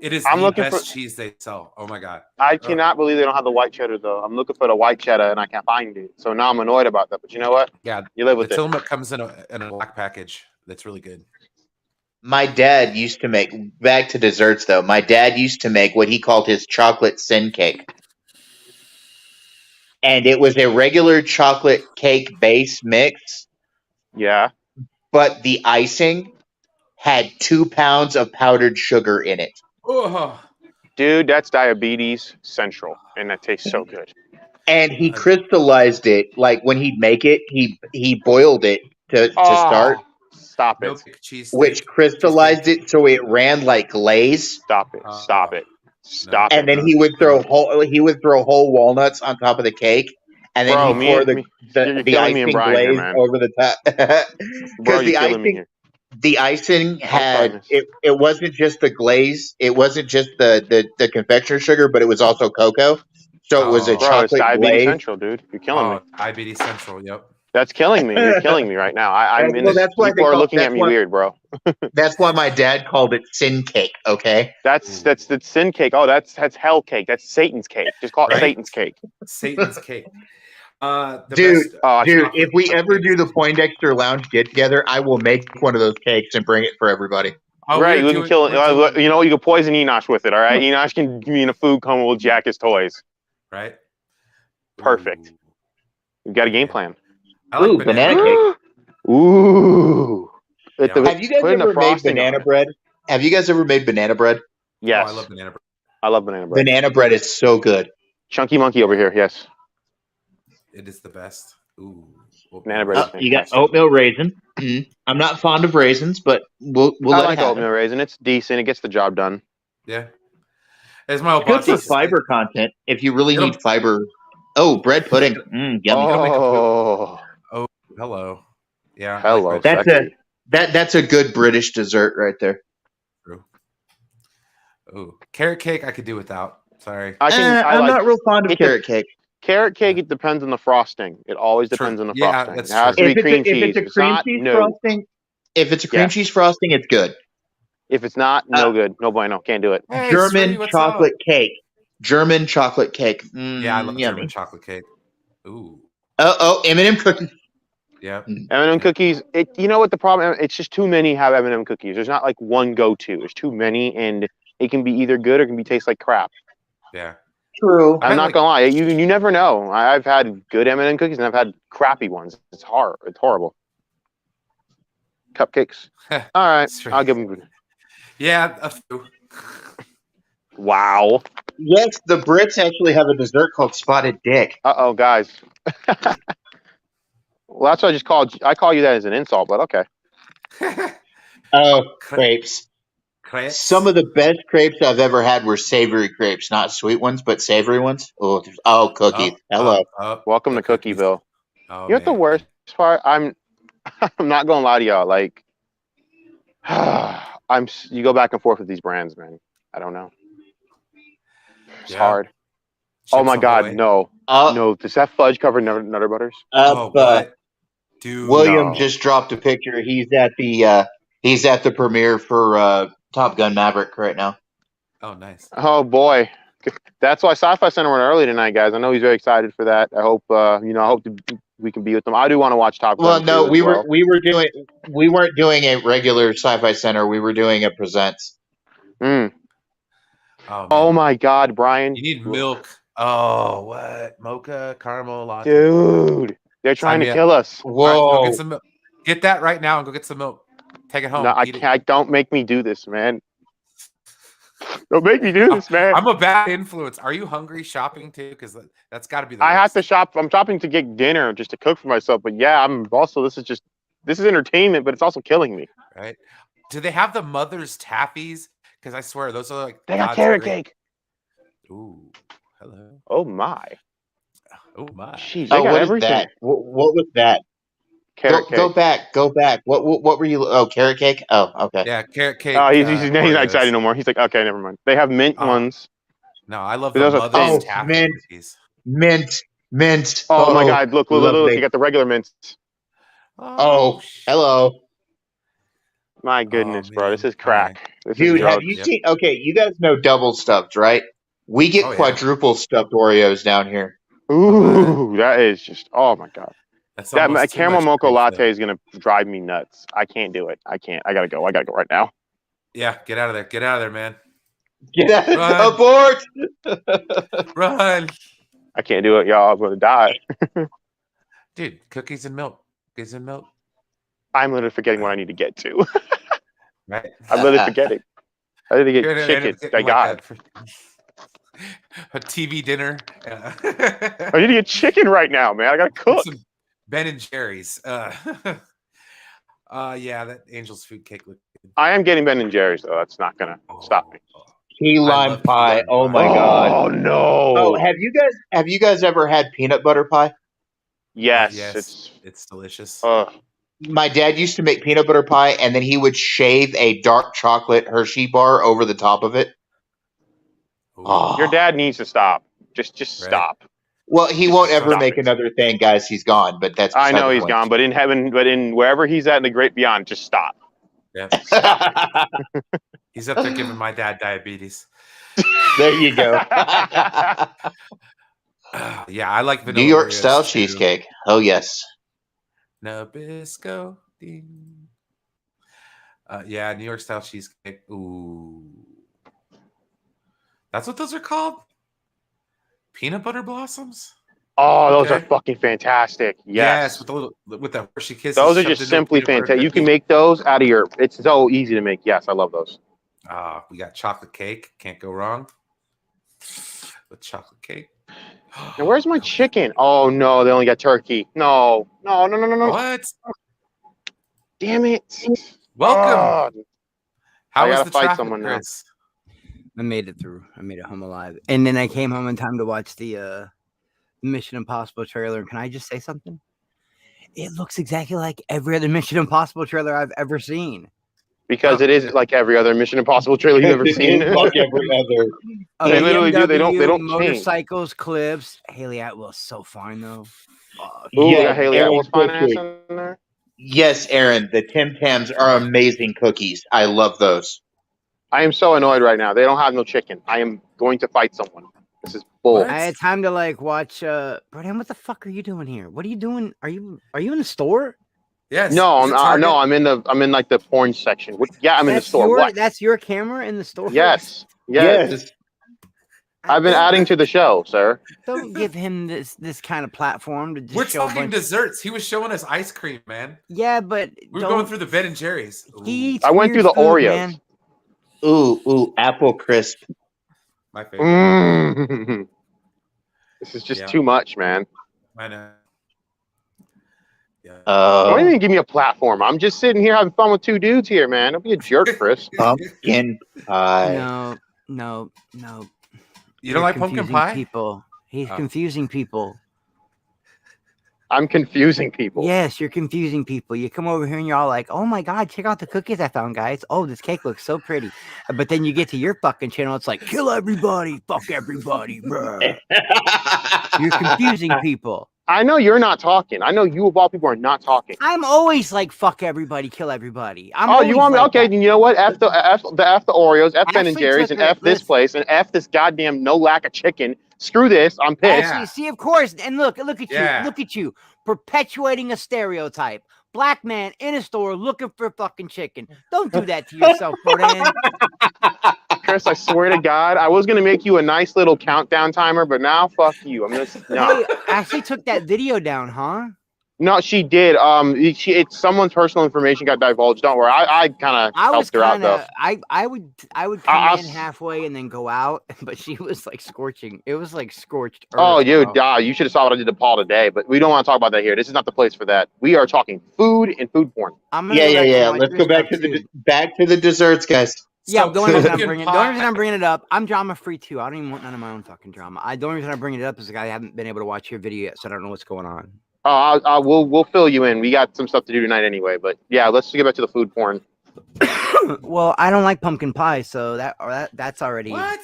It is I'm the looking best for- cheese they sell. Oh my god. I cannot believe they don't have the white cheddar though. I'm looking for the white cheddar and I can't find it. So now I'm annoyed about that. But you know what? Yeah, You live the with it. Tillamook comes in a black package. That's really good. My dad used to make, back to desserts though, my dad used to make what he called his chocolate sin cake. And it was a regular chocolate cake base mix, Yeah. but the icing had 2 pounds of powdered sugar in it. Oh, Dude, that's diabetes central. And that tastes so good. And he crystallized it, like when he'd make it, he boiled it to start, Stop it. milk cheese which steak. crystallized it so it ran like glaze. Stop it. Stop it. Stop And it. then he would throw whole walnuts on top of the cake, and then Bro, he'd pour the you're killing me and icing Brian here, glaze man. over the top. Bro, Because you're killing me here. the icing had trying this. it wasn't just the glaze, it wasn't just the confectioner sugar, but it was also cocoa. So it was a Oh. Bro, it's chocolate diabetes glaze. central, dude. You're killing me. Diabetes central. Yep. That's killing me. You're killing me right now. I'm in Well, this. that's why People are looking at me weird, bro. That's why my dad called it sin cake. Okay. That's sin cake. Oh, that's hell cake. That's Satan's cake. Just call it Right? Satan's cake. Satan's cake. The Dude, best, dude, chocolate if we chip ever cakes. do the Poindexter Lounge get together, I will make one of those cakes and bring it for everybody. Oh, Right, we're you can kill we're it. doing- You know, you can poison Enosh with it. All right, Enosh can give me in a food coma will jack his toys. right. Perfect. Ooh. We got a game plan. I like Ooh, banana cake. Ooh. Yeah. Have you guys ever made banana bread? Have you guys ever made banana bread? Yes. Oh, I love banana bread. I love banana bread. Banana bread is so good. Chunky monkey over here. Yes. It is the best. Ooh. Banana bread is You got fantastic. oatmeal raisin. I'm not fond of raisins, but we'll I let like it oatmeal happen. raisin. It's decent. It gets the job done. Yeah. As my old Good boss for used to say, fiber content if you really It'll- need fiber. Oh, bread pudding. Yummy. It'll make a Oh, Oh, hello. Yeah. I hello, like bread. That's sexy. that's a good British dessert right there. True. Ooh, carrot cake I could do without. Sorry. I'm not real fond of carrot cake. Carrot cake. It depends on the frosting. It always True. depends on the Yeah, frosting. It that's has true. to be cream cheese. If it's a If it's cream not, cheese no. frosting, it's good. If it's not, no good. No bueno. Can't do it. Hey, German Sri, what's chocolate up? cake. German chocolate cake. Yeah, I love yummy. German chocolate cake. Ooh. M&M cookies. Yeah. M&M cookies. You know what the problem? It's just too many have M&M cookies. There's not like one go-to. There's too many, and it can be either good or it can be taste like crap. Yeah. True. I'm not gonna lie. You never know. I've had good M&M cookies and I've had crappy ones. It's hard. It's horrible. Cupcakes. All right, Sweet. I'll give them. Yeah, a few. Wow. Yes, the Brits actually have a dessert called spotted dick. Uh-oh, guys. Well, that's what I just called. I call you that as an insult, but okay. Oh, crepes. Crepes. Some of the best crepes I've ever had were savory crepes, not sweet ones, but savory ones. Oh, cookies. Hello. Welcome the to cookies. Cookieville. Oh, You know what the man. worst part? I'm not gonna lie to y'all. Like, you go back and forth with these brands, man. I don't know. It's Yeah. hard. Chips Oh my God, Ahoy. no. No, does that fudge cover Nutter Butters? What? Dude. William no. just dropped a picture. He's at the premiere for Top Gun Maverick right now. Oh, nice. Oh boy, that's why Sci-Fi Center went early tonight, guys. I know he's very excited for that. I hope we can be with them. I do want to watch Top Gun. Well, no, too, as well. we weren't doing a regular Sci-Fi Center. We were doing a presents. Mm. Oh, man. Oh my God, Brian. You need milk. Oh, what? Mocha, caramel, latte. Dude, they're trying to kill us. All right, go Whoa. get some milk. Get that right now and go get some milk. Take it home. No, I Eat it. can't. Don't make me do this, man. Don't make me do this, man. I'm a bad influence. Are you hungry shopping too? Because that's got to be the I have worst. to shop. I'm shopping to get dinner just to cook for myself. But yeah, I'm also. This is entertainment, but it's also killing me. Right? Do they have the mother's taffies? Because I swear those are like They got God's carrot great- cake. Ooh, hello. Oh my. Oh my. Jeez, they Oh, got what is everything. that? What was that? Carrot Go cake. back. Go back. What were you? Oh, carrot cake. Oh, okay. Yeah, carrot cake. Oh, he's not Oreos. excited no more. He's like, okay, never mind. They have mint Oh. ones. No, I love But the those are Mother's thin. Oh, Taffy cookies. mint. Oh my God! Look! lovely. You got the regular mints. Oh, hello, My goodness, bro, this is crack. This is dude. Have drugs. you seen? Okay, you guys know double stuffed, right? We get Oh, yeah. quadruple stuffed Oreos down here. Ooh, that is just. Oh my God. That's That almost too caramel much mocha cream latte flavor. is gonna drive me nuts. I can't do it. I can't. I gotta go. I gotta go right now. Yeah, get out of there. Get out of there, man. Get out! Run. Abort! Run. I can't do it, y'all. I'm gonna die. Dude, cookies and milk. Cookies and milk. I'm literally forgetting what I need to get to. Right? I'm literally forgetting. I need to You're get gonna chicken. end up I getting got it. a TV dinner. I need to get chicken right now, man. I gotta cook. Some Ben and Jerry's. Yeah, that Angel's food cake looked good. I am getting Ben and Jerry's though. That's not gonna stop me. Key I lime love key pie. lime Oh pie. my god. Oh no. Oh, have you guys ever had peanut butter pie? Yes. Yes, it's delicious. My dad used to make peanut butter pie, and then he would shave a dark chocolate Hershey bar over the top of it. Ooh. Oh. Your dad needs to stop. Just Right. stop. Well, he won't ever Stop make it. another thing, guys. He's gone, but that's I beside know the he's point. gone, but in heaven, but in wherever he's at in the great beyond, just stop. Yeah. Stop He's up there giving my dad diabetes. There you go. Yeah, I like vanilla New York Oreos style too. cheesecake. Oh yes. Nabisco. Ding. Yeah, New York style cheesecake. Ooh. That's what those are called? Peanut butter blossoms? Oh, those are Okay. fucking fantastic. Yes. with the Hershey Kisses. Those are shoved just into a simply peanut butter fantastic. You can cookie. make those out of your. It's so easy to make. Yes, I love those. We got chocolate cake. Can't go wrong with chocolate cake. Now, where's my chicken? Oh no, they only got turkey. No. What? Damn it. Welcome. Oh, How I was gotta the fight traffic, someone now. Chris? I made it through. I made it home alive. And then I came home in time to watch the Mission Impossible trailer. And can I just say something? It looks exactly like every other Mission Impossible trailer I've ever seen. because it is like every other Mission Impossible trailer you've ever It seen. is like every other. They literally do. They don't change. motorcycles, clips. Haley Atwell's so fine though. Ooh, Yeah, we got Haley Aaron Atwell's fine ass cookie. in there. Yes, Aaron. The Tim Tams are amazing cookies. I love those. I am so annoyed right now. They don't have no chicken. I am going to fight someone. This is bull. What? I had time to like watch Brian, what the fuck are you doing here? What are you doing? Are you in the store? Yes. No, Is it I'm Target? no, I'm in like the porn section. Yeah, I'm in the store. What? That's your camera in the store? Yes. I've been adding to the show, sir. Don't give him this kind of platform to just We're show a talking bunch. desserts. He was showing us ice cream, man. Yeah, but We were going through the Ben and Jerry's. Ooh, He eats I went through weird the food, Oreos. man. Ooh, apple crisp. my favorite. Mm. This is just Yeah. too much, man. I know. Yeah. Don't even give me a platform. I'm just sitting here having fun with two dudes here, man. Don't be a jerk, Chris. Pumpkin pie. No. You don't like pumpkin confusing pie? People. He's Oh. confusing people. I'm confusing people. Yes, you're confusing people. You come over here and you're all like, "Oh my god, check out the cookies I found, guys! Oh, this cake looks so pretty." But then you get to your fucking channel, it's like, "Kill everybody, fuck everybody, bruh." You're confusing people. I know you're not talking. I know you of all people are not talking. I'm always like, "Fuck everybody, kill everybody." You always want me? like Okay, that. you know what? F the Oreos, F Ben and Ashley Jerry's, took and F this listen. place, and F this goddamn no lack of chicken. Screw this. I'm pissed. Actually, see, of course, and look at Yeah. you, look at you, perpetuating a stereotype. Black man in a store looking for fucking chicken. Don't do that to yourself, Jordan. Chris, I swear to God, I was gonna make you a nice little countdown timer, but now fuck you. I'm gonna no. Hey, Ashley took that video down, huh? No, she did. It's someone's personal information got divulged. Don't worry. I kind of I was helped her out kind though. of, I would come I'll in halfway and then go out, but she was like scorching. It was like scorched earth. Oh, dude, bro. you should have saw what I did to Paul today, but we don't want to talk about that here. This is not the place for that. We are talking food and food porn. I'm gonna go back and Yeah. watch Let's your go back stuff, to too. the desserts, guys. Yeah, So, the only reason I'm pumpkin bringing, pie- the only reason I'm bringing it up, I'm drama free too. I don't even want none of my own fucking drama. The only reason I'm bringing it up is because I haven't been able to watch your video yet, so I don't know what's going on. We'll fill you in. We got some stuff to do tonight anyway. But yeah, let's get back to the food porn. Well, I don't like pumpkin pie, so that's already. What?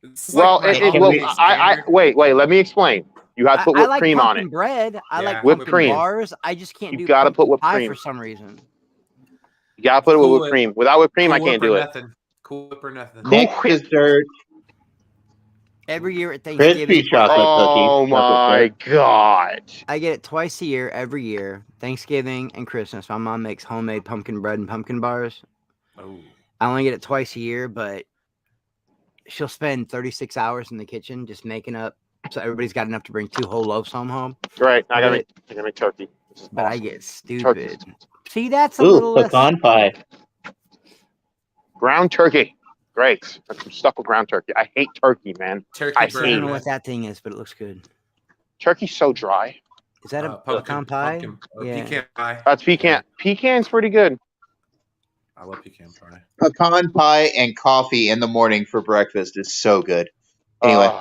It's Well, like my Can holiday we- standard. wait. Let me explain. You have to put I whipped like cream on pumpkin it. bread. I Yeah. like Whipped pumpkin cream. bars. I just can't You do gotta put pumpkin whipped pie cream. for some reason. You gotta put it with Cool whipped Whip. cream. Without whipped cream, I Cool can't Whip or do it. nothing. Cool Whip or nothing. Cool Next Whip. dessert, Every year at Thanksgiving. crispy chocolate cookies. Oh my god! I get it twice a year, every year, Thanksgiving and Christmas. My mom makes homemade pumpkin bread and pumpkin bars. Oh. I only get it twice a year, but she'll spend 36 hours in the kitchen just making up, so everybody's got enough to bring 2 whole loaves home. Great. I gotta But- make turkey. This is But I awesome. get stupid. Turkey. See, that's a Ooh, little less. pecan pie. Ground turkey. Great. I'm stuck with ground turkey. I hate turkey, man. Turkey I I burger. don't know hate what that thing is, but it looks good. Turkey's so dry. Is that a pumpkin pecan pie? Yeah. Pecan pie. That's pecan. Pecan's pretty good. I love pecan pie. Pecan pie and coffee in the morning for breakfast is so good. Anyway,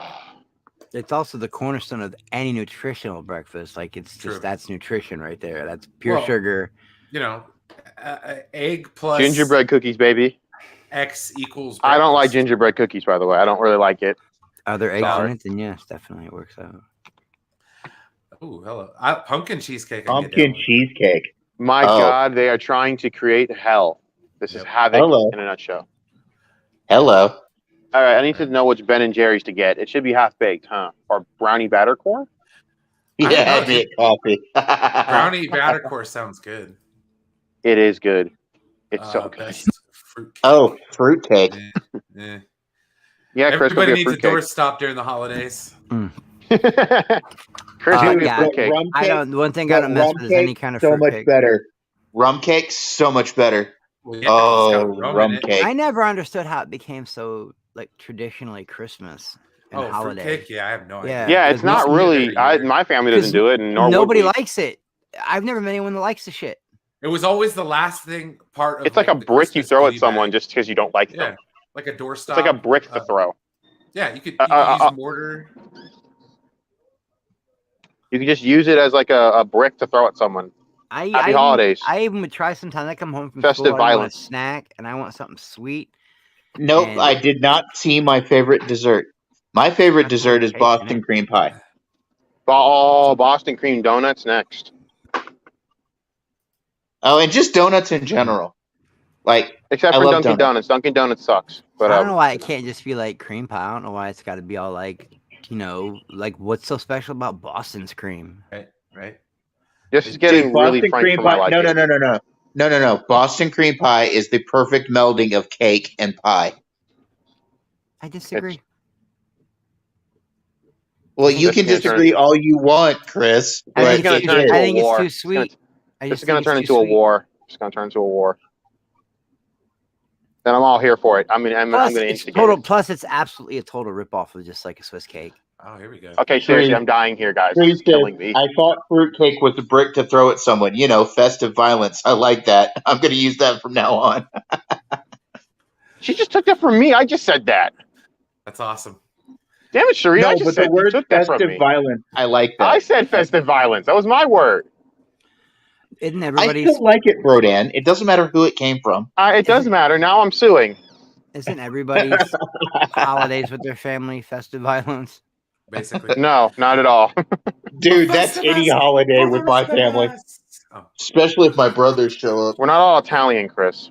It's also the cornerstone of any nutritional breakfast. Like it's True. just that's nutrition right there. That's pure Well, sugar. You know, egg plus gingerbread cookies, baby. X equals. I don't like breakfast. gingerbread cookies, by the way. I don't really like it. Are there eggs Sorry. in it? Then yes, definitely it works out. Oh, hello. Pumpkin cheesecake. I can get pumpkin down with. cheesecake. My Oh. God, they are trying to create hell. This is Yep. havoc Hello. in a nutshell. Hello. All right, I need to know which Ben and Jerry's to get. It should be half baked, huh? Or brownie batter corn? I don't Yeah, know, I need coffee. Brownie batter course sounds good. It is good. It's so good. Best fruit cake. Oh, fruitcake. Eh. Yeah, Chris, Everybody go needs get a doorstop during the holidays. fruitcake. Chris, go Uh, get yeah. fruitcake. Rum I cake, don't. One thing I don't mess rum with is any cake, kind of so fruit much cake. better. Rum cake, so much better. Well, yeah, 'cause it's got Oh, rum rum in it. cake. I never understood how it became so like traditionally Christmas and Oh, fruit holiday. cake? Yeah, I have no Yeah. idea. Yeah, it's Because not no- really. every year. My family doesn't do it, and nor Nobody would we. likes it. I've never met anyone that likes the shit. It was always the last thing part of. It's like a the brick you Christmas throw at goodie someone bag. just because you don't like Yeah, them. like a doorstop. It's like a brick to throw. Yeah, you could Uh, use mortar. You can just use it as like a brick to throw at someone. Happy holidays. I even would try sometimes. I come home from Festive school. I want a violence. snack and I want something sweet. Nope, And- I did not see my favorite dessert. My favorite That's dessert is cake, Boston isn't it? cream pie. Oh, Boston cream donuts next. Oh, and just donuts in general. Like, Except I for love Dunkin' donuts. Donuts. Dunkin' Donuts sucks. But I don't know why it can't just be like cream pie. I don't know why it's got to be all like, like what's so special about Boston's cream? Right. this is getting dude, really Boston frank cream for my pie. liking. No. Boston cream pie is the perfect melding of cake and pie. I disagree. Well, I think you it's can gonna disagree all you want, Chris. I but think gonna it's turn it into is. I think war. it's too sweet. I This just is going think to turn it's too into a sweet. war. It's going to turn into a war. Then I'm all here for it. I'm Plus, going to it's instigate total. it. Plus, it's absolutely a total ripoff of just like a Swiss cake. Oh, here we go. Okay, seriously, Tree- I'm dying here, guys. Tree This is killing said, me. I thought fruitcake was a brick to throw at someone. You know, festive violence. I like that. I'm going to use that from now on. She just took that from me. I just said that. That's awesome. Damn it, Sheree. I No, just but said the you word took that from festive me. violence, I like that. I said festive violence. That was my word. Isn't I everybody's? still like it, Brodan. It doesn't matter who it came from. It does matter. Now I'm suing. Isn't everybody's holidays with their family festive violence? Basically. No, not at all. Dude, that's any holiday with my family. Oh, Especially if my brothers show up. We're not all Italian, Chris.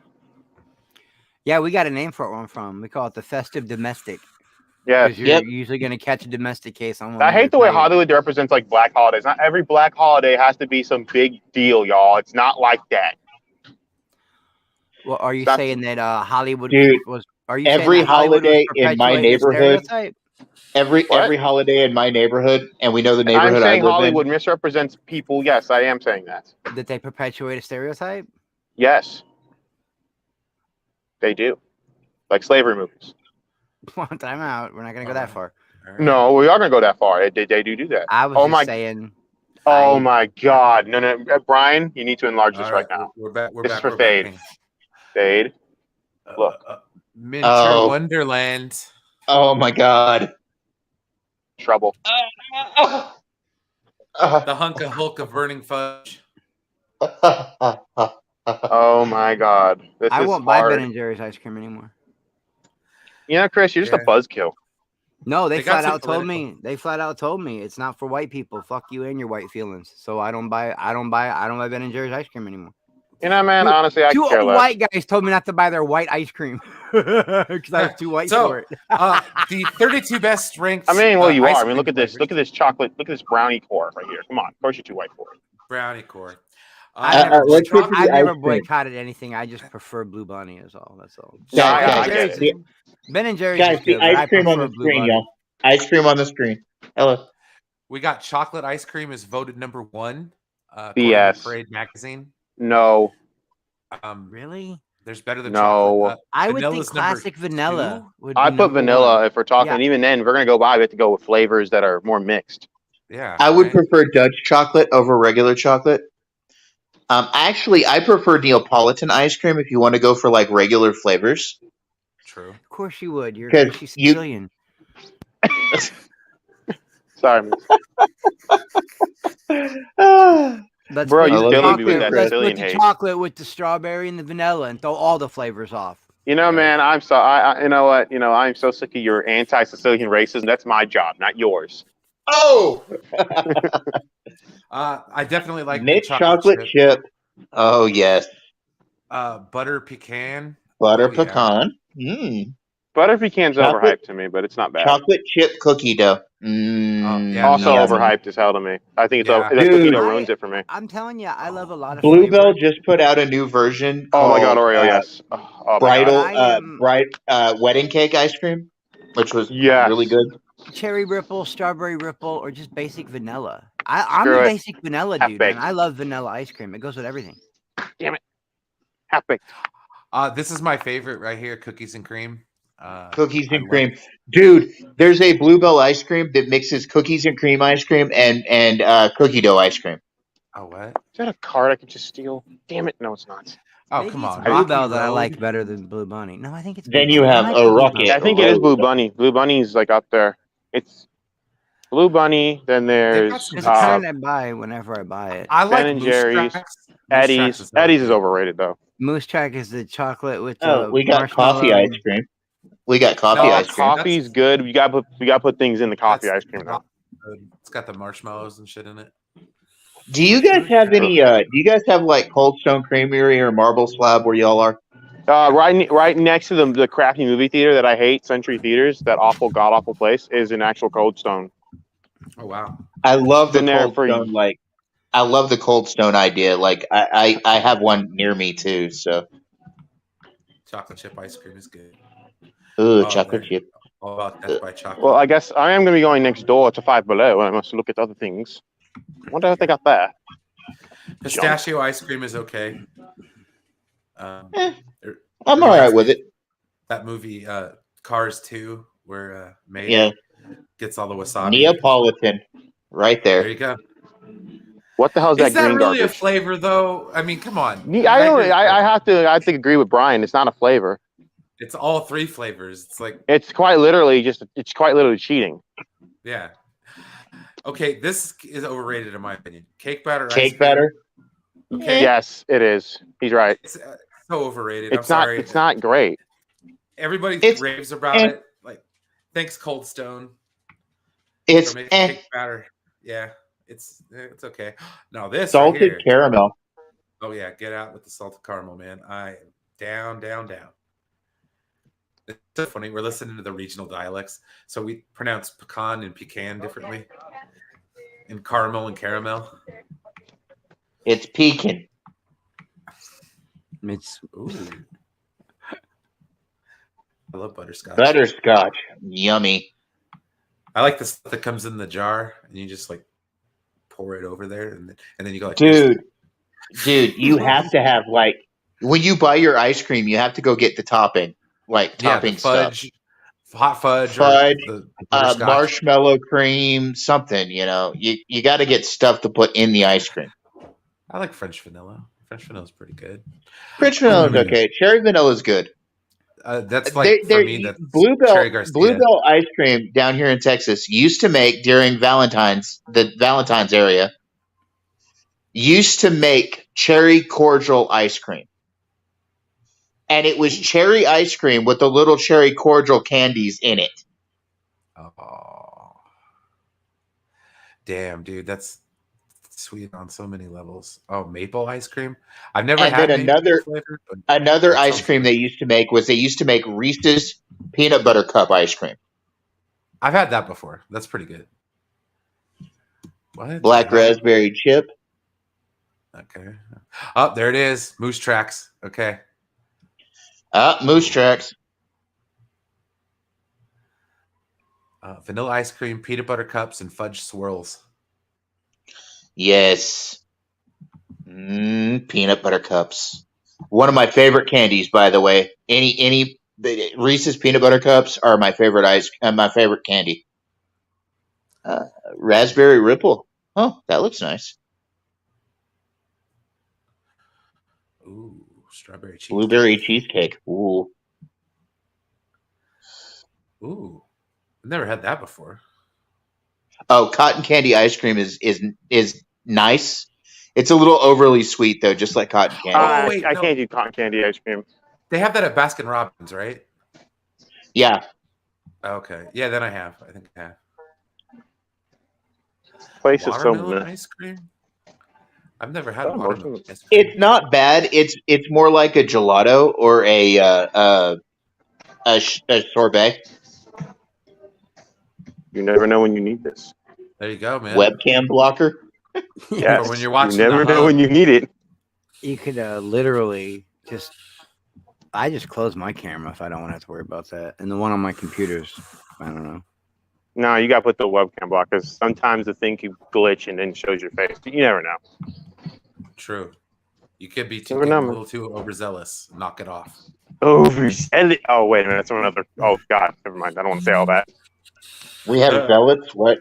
Yeah, we got a name for it. Where I'm from. We call it the festive domestic. Yes. Because you're Yep. usually going to catch a domestic case on one. I of your hate the way Italian- Hollywood represents like black holidays. Not every black holiday has to be some big deal, y'all. It's not like that. Well, are you That's- saying that Hollywood Dude, was? Are you every saying that Hollywood was holiday in my perpetuating a neighborhood- stereotype? Every What? holiday in my neighborhood, and we know the I'm neighborhood I saying live Hollywood in. misrepresents people. Yes, I am saying that. That they perpetuate a stereotype? Yes. They do. Like slavery movies. One time out. We're not going to go that far. all right. No, we are going to go that far. They do that. I was Oh just my- saying. Oh I- my God. No. Brian, you need to enlarge this All right now. We're back. We're This is back. for we're back. Fade. Fade. Look. Minter Oh. Wonderland. Oh my god. Trouble. The hunk of Hulk of burning fudge. Oh my god, this I is won't buy hard. Ben and Jerry's ice cream anymore. You know, Chris, you're just a Yeah. buzzkill. No, they They got flat some out told political- me. They flat out told me it's not for white people. Fuck you and your white feelings. So I don't buy Ben and Jerry's ice cream anymore. You know, man. Honestly, I Two care old less. white guys told me not to buy their white ice cream because I was too white So, for it. the 32 best ranked. I mean, well, you ice are. I mean, look cream at this. flavors. Look at this chocolate. Look at this brownie core right here. Come on, of course you're too white for it. Brownie core. I never, let's get to the I never ice cream. boycotted anything. I just prefer Blue Bunny. Is all. That's all. Yeah, I guys, get it. Ben and Jerry's Guys, is the good, but I ice cream on prefer the Blue screen, Bunny. y'all. Ice cream on the screen. Hello. We got chocolate ice cream is voted number 1. According BS. to Parade magazine. No. Really? There's better than No. chocolate. I would think Vanilla's number classic vanilla 2. would be I put number vanilla one. if we're talking. Yeah. And even then, if we're gonna go by, we have to go with flavors that are more mixed. Yeah. I would right? prefer Dutch chocolate over regular chocolate. Actually, I prefer Neapolitan ice cream if you want to go for like regular flavors. True. Of course you would. You're 'Cause she's you- Sicilian. Sorry, Let's bro. put I You the love killing me with chocolate- that let's Sicilian put the hate. chocolate with the strawberry and the vanilla and throw all the flavors off. You know, man. I'm sorry. You know what? You know, I'm so sick of your anti-Sicilian racism. That's my job, not yours. Oh, I definitely like Nick the chocolate chip. Oh yes, butter pecan. butter Oh, yeah. pecan. Mm. Butter pecan's Chocolate- overhyped to me, but it's not bad. Chocolate chip cookie dough. yeah, Also yummy. overhyped as hell to me. I think it's Yeah. that cookie Dude. dough ruins it for me. I'm telling you, I love a lot of Bluebell flavors. just put out a new version. Oh my god, called, Oreo, yes. Oh my bridal, god. I am- bright wedding cake ice cream, which was Yes. really good. Cherry ripple, strawberry ripple, or just basic vanilla. I'm Screw a it. basic vanilla dude, man. Half-baked. I love vanilla ice cream. It goes with everything. Half baked. This is my favorite right here, cookies and cream. Cookies I and love- cream, dude. There's a Bluebell ice cream that mixes cookies and cream ice cream and cookie dough ice cream. Oh, what? Is that a card I could just steal? Damn it! No, it's not. Oh, Maybe come it's on. Bluebell Rocky that I Road. like better than Blue Bunny. No, I think it's. Then Blue you Bunny. I have like a the Blue rocket. Bunny. Yeah, I think it is Oh. Blue Bunny. Blue Bunny's like up there. It's Blue Bunny. Then They've got there's some It's the kind Uh, I buy whenever I buy it. I like Ben and Moose Jerry's, Tracks. Moose Eddie's. Tracks really Eddie's is good. overrated though. Moose Track is the chocolate with Oh, the we got coffee marshmallow. ice cream. We got coffee No, ice cream. Coffee's good. We got to put things in the coffee That's ice cream though. good. It's got the marshmallows and shit in it. Do you guys have any? Do you guys have like Cold Stone Creamery or Marble Slab where y'all are? Right next to the crappy movie theater that I hate, Century Theaters, that awful god awful place, is an actual Cold Stone. Oh, wow. I love the Been there Cold for- Stone. Like, I love the Cold Stone idea. Like, I have one near me too. So, Chocolate chip ice cream is good. ooh, Oh, chocolate there. chip. All about Death by Chocolate. Well, I guess I am going to be going next door to Five Below, and I must look at other things. Wonder what they got there. Pistachio ice cream is okay. Eh, there- I'm all right with it. That movie, Cars 2, where May Yeah, gets all the wasabi. Neapolitan, right There there. you go. What the hell is Is that that green really a garbage? flavor, though? I mean, come on. I don't. I have to agree with Brian. It's not a flavor. It's all 3 flavors. It's like, It's quite literally cheating. yeah. Okay, this is overrated in my opinion. Cake batter. ice Cake cream. batter. Okay. Yes, it is. He's right. It's so overrated. It's I'm not. sorry. It's not great. Everybody It's- raves about eh. it. Like, thanks, Cold Stone, It's for making eh, cake batter. Yeah, it's okay. Now this right salted here. caramel. Oh yeah, get out with the salted caramel, man. I am down. It's so funny. We're listening to the regional dialects, so we pronounce pecan and pecan differently, and caramel and caramel. It's pecan. It's Ooh, I love butterscotch. Butterscotch. Yummy. I like the stuff that comes in the jar, and you just like pour it over there, and then you go like, Dude, you have to have like when you buy your ice cream, you have to go get the topping, like yeah, topping the fudge, stuff. hot fudge, Fudge, or the butterscotch. Marshmallow cream, something. You know, you got to get stuff to put in the ice cream. I like French vanilla. French vanilla is pretty good. French vanilla is okay. Cherry vanilla is good. That's like for me. That's Cherry Garcia. Bluebell ice cream down here in Texas used to make during the Valentine's area used to make cherry cordial ice cream, and it was cherry ice cream with the little cherry cordial candies in it. Oh, damn, dude, that's sweet on so many levels. Oh, maple ice cream. I've never And had then maple flavor, but another that ice sounds cream good. they used to make Reese's peanut butter cup ice cream. I've had that before. That's pretty good. What? Black raspberry chip. Okay. Oh, there it is. Moose tracks. Okay. Moose tracks. Vanilla ice cream, peanut butter cups, and fudge swirls. Yes. Peanut butter cups. One of my favorite candies, by the way. Any Reese's peanut butter cups are my favorite my favorite candy. Raspberry Ripple. Oh, that looks nice. Ooh, strawberry cheesecake. Blueberry cheesecake. Ooh. Ooh, I've never had that before. Oh, cotton candy ice cream is nice. It's a little overly sweet though, just like cotton candy. wait, I no. can't do cotton candy ice cream. They have that at Baskin Robbins, right? Yeah. Okay. Yeah, then I have. I think I have. Place is so Watermelon meh. ice cream? I've never had Oh, watermelon most of ice cream. It's not bad. It's more like a gelato or a sorbet. You never know when you need this. There you go, man. Webcam blocker. Yes. For when you're watching you never the know hub. when you need it. You could literally just. I just close my camera if I don't want to have to worry about that, and the one on my computer's. I don't know. No, you got to put the webcam block because sometimes the thing can glitch and then shows your face. You never know. True. You could be Never a know. little too overzealous. Knock it off. Oh, wait a minute. That's another. Oh, God. Never mind. I don't want to say all that. We have zealots. What?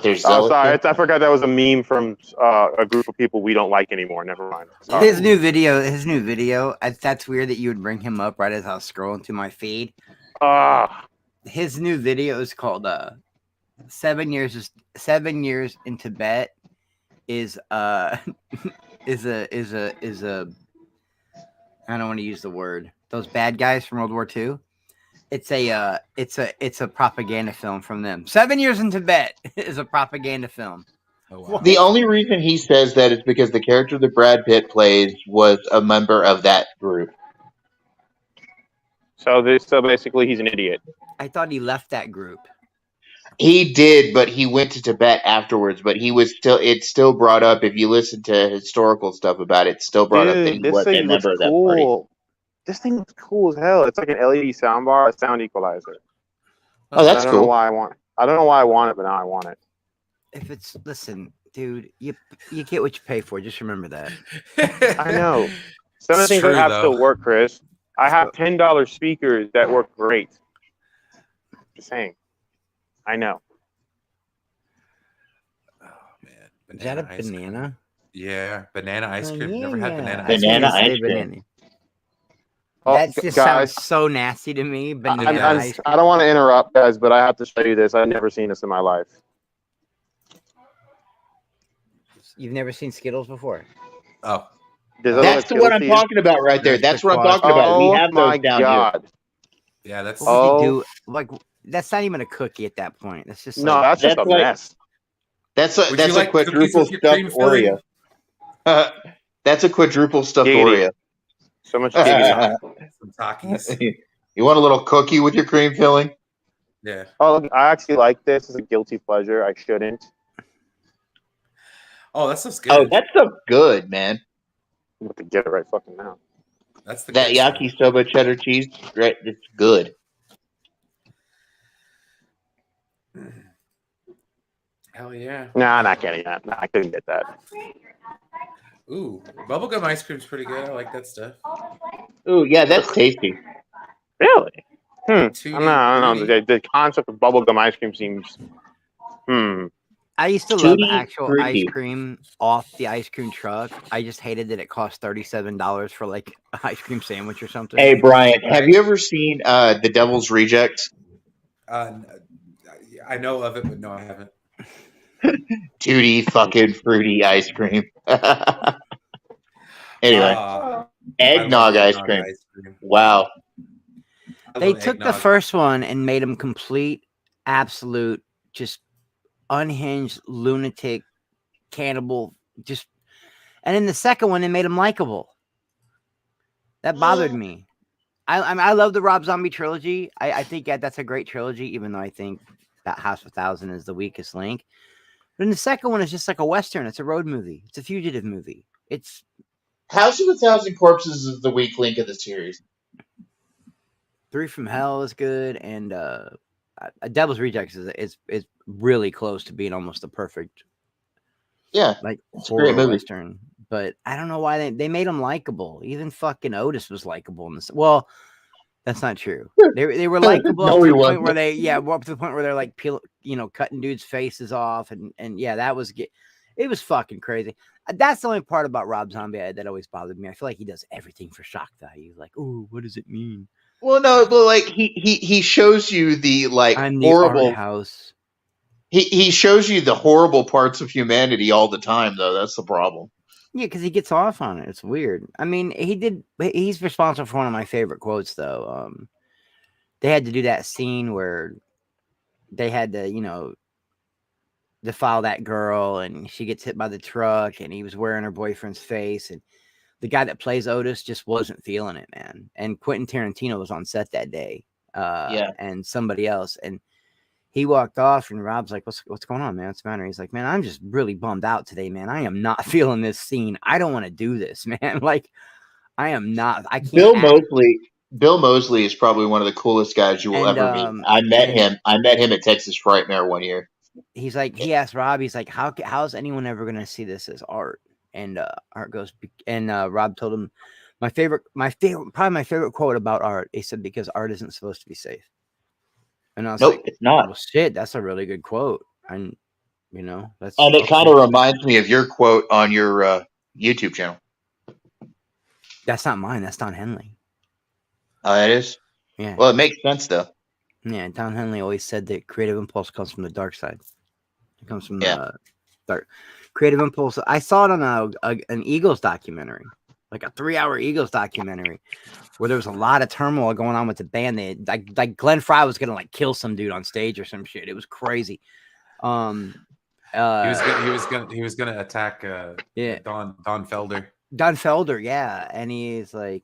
There's Oh, zealots. sorry. I forgot that was a meme from a group of people we don't like anymore. Never mind. Sorry. His new video. That's weird that you would bring him up right as I was scrolling through my feed. His new video is called 7 years in Tibet is a I don't want to use the word. Those bad guys from World War II. It's a propaganda film from them. 7 years in Tibet is a propaganda film. Oh, wow. The only reason he says that is because the character that Brad Pitt plays was a member of that group. So basically, he's an idiot. I thought he left that group. He did, but he went to Tibet afterwards. But it's still brought up. If you listen to historical stuff about it, it's still brought up that he Dude, this was a thing looks member of that party. cool. This thing looks cool as hell. It's like an LED soundbar, a sound equalizer. Oh, that's I don't cool. know why I want. I don't know why I want it, but now I want it. If it's listen, dude, you get what you pay for. Just remember that. I know. Some of the It's things I true, have though. still work, Chris. I have $10 speakers that work great. Just saying. I know. Oh man. Is that a ice cream. banana? Yeah, banana ice cream. Never had banana Banana ice cream. ice cream. Banana. Oh, That just guys, sounds so nasty to me. Banana ice cream. I don't want to interrupt, guys, but I have to show you this. I've never seen this in my life. You've never seen Skittles before? Oh, That's what I'm talking about right there. That's what I'm talking about. We have those down here. yeah, that's What would Oh. you do? Like, that's not even a cookie at that point. That's just No, like, that's just That's a like- mess. That's Would you a like cookies quadruple with your stuffed cream filling? Oreo. That's a quadruple stuffed Giggity. Oreo. So much giggity. some Takis. You want a little cookie with your cream filling? Yeah. Oh, I actually like this. It's a guilty pleasure. I shouldn't. Oh, that stuff's good. Oh, that stuff's good, man. I'm about to get it right fucking now. That's the That good stuff. yakisoba cheddar cheese, right? It's good. Hell yeah. Nah, not getting that. Nah, I couldn't get that. Ooh, bubblegum ice cream's pretty good. I like that stuff. Ooh, yeah, that's tasty. Really? Tutti I don't know. frutti. The concept of bubblegum ice cream seems. I used to love Tutti actual ice Frutti. cream off the ice cream truck. I just hated that it cost $37 for like an ice cream sandwich or something. Hey, Brian, have you ever seen The Devil's Rejects? I know of it, but no, I haven't. Tutti fucking fruity ice cream. Anyway, I love eggnog ice eggnog cream. ice cream. Wow. I They love took the eggnog. first one and made them complete, absolute, just unhinged, lunatic, cannibal. Just, and in the second one, they made them likable. That bothered me. I love the Rob Zombie trilogy. I think that's a great trilogy, even though I think that House of 1000 is the weakest link. But in the second one, it's just like a Western. It's a road movie. It's a fugitive movie. It's House of 1,000 Corpses is the weak link of the series. Three from Hell is good, and Devil's Rejects is really close to being almost the perfect, Yeah, like, it's a great horror movie. Western. But I don't know why they made him likable. Even fucking Otis was likable in this. Well, that's not true. They were likable No, up to he the point wasn't. where up to the point where they're like cutting dudes' faces off, and yeah, that was it was fucking crazy. That's the only part about Rob Zombie that always bothered me. I feel like he does everything for shock value. Like, oh, what does it mean? Well, no, but like he shows you the like I'm the art horrible. house. He shows you the horrible parts of humanity all the time, though. That's the problem. Yeah, because he gets off on it. It's weird. I mean, he's responsible for one of my favorite quotes, though. They had to do that scene where they had to, defile that girl, and she gets hit by the truck, and he was wearing her boyfriend's face, and the guy that plays Otis just wasn't feeling it, man. And Quentin Tarantino was on set that day, Yeah. and somebody else, and he walked off, and Rob's like, what's going on, man? What's the matter? He's like, man, I'm just really bummed out today, man. I am not feeling this scene. I don't want to do this, man. Like, I am not. I can't. Bill Moseley is probably one of the coolest guys you will ever meet. I met him at Texas Frightmare one year. He's like, he asked Rob, he's like, how's anyone ever gonna see this as art? And Art goes, and Rob told him, probably my favorite quote about art. He said, because art isn't supposed to be safe. And I was like, it's not. Well, shit, that's a really good quote. And that's. And it kind of reminds me of your quote on your YouTube channel. That's not mine. That's Don Henley. Oh, that is? Yeah. Well, it makes sense, though. Yeah, Don Henley always said that creative impulse comes from the dark side. It comes from the dark. Creative impulse. I saw it on an Eagles documentary, like a 3-hour Eagles documentary, where there was a lot of turmoil going on with the band. They like Glenn Fry was gonna like kill some dude on stage or some shit. It was crazy. He was gonna attack Don Felder. Don Felder, yeah, and he's like,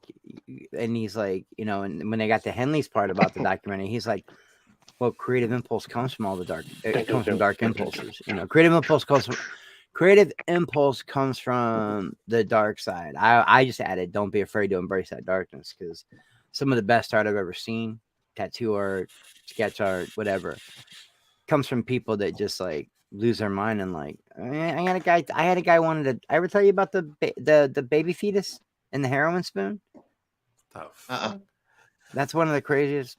and when they got to Henley's part about the documentary, he's like, well, creative impulse comes from all the dark. It comes from dark impulses. Creative impulse comes from the dark side. I just added, don't be afraid to embrace that darkness, because some of the best art I've ever seen, tattoo art, sketch art, whatever, comes from people that just like lose their mind. And like, I had a guy wanted to. I ever tell you about the baby fetus and the heroin spoon? That's one of the craziest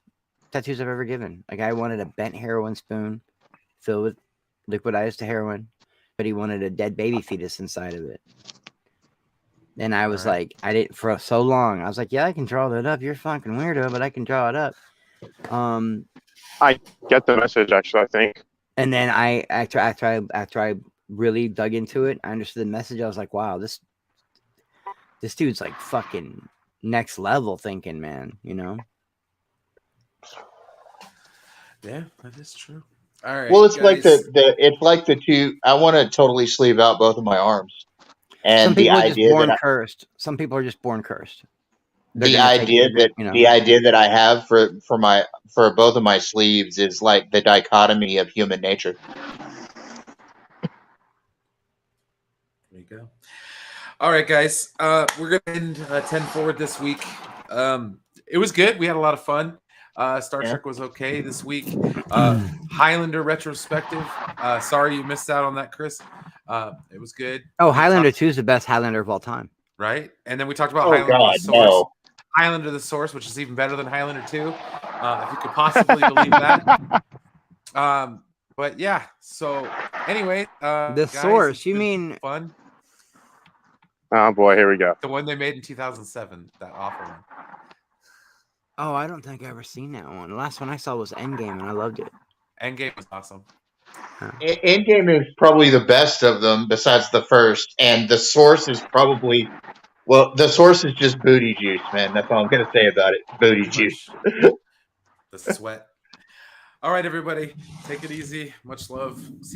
tattoos I've ever given. A guy wanted a bent heroin spoon filled with liquidized heroin, but he wanted a dead baby fetus inside of it. And I was like, I didn't for so long. I was like, yeah, I can draw that up. You're fucking weirdo, but I can draw it up. I get the message, actually, I think. And then after I really dug into it, I understood the message. I was like, wow, this dude's like fucking next level thinking, man. Yeah, that is true. All right. Well, it's guys. It's like the two. I want to totally sleeve out both of my arms. And some people are just born cursed. Some people are just born cursed. The idea that I have for both of my sleeves is like the dichotomy of human nature. There you go. All right, guys. We're gonna end 10 forward this week. It was good. We had a lot of fun. Star Trek was okay this week. Highlander retrospective. Sorry you missed out on that, Chris. It was good. Oh, Highlander 2 is the best Highlander of all time. Right? And then we talked about Highlander the Source, which is even better than Highlander 2. If you could possibly believe that. But yeah, so anyway, The guys, Source. it's You been mean fun? Oh boy, here we go. The one they made in 2007, that awful one. Oh, I don't think I ever seen that one. The last one I saw was Endgame, and I loved it. Endgame was awesome. Endgame is probably the best of them, besides the first, and the Source is probably the Source is just booty juice, man. That's all I'm gonna say about it. Booty juice. The sweat. All right, everybody, take it easy. Much love. See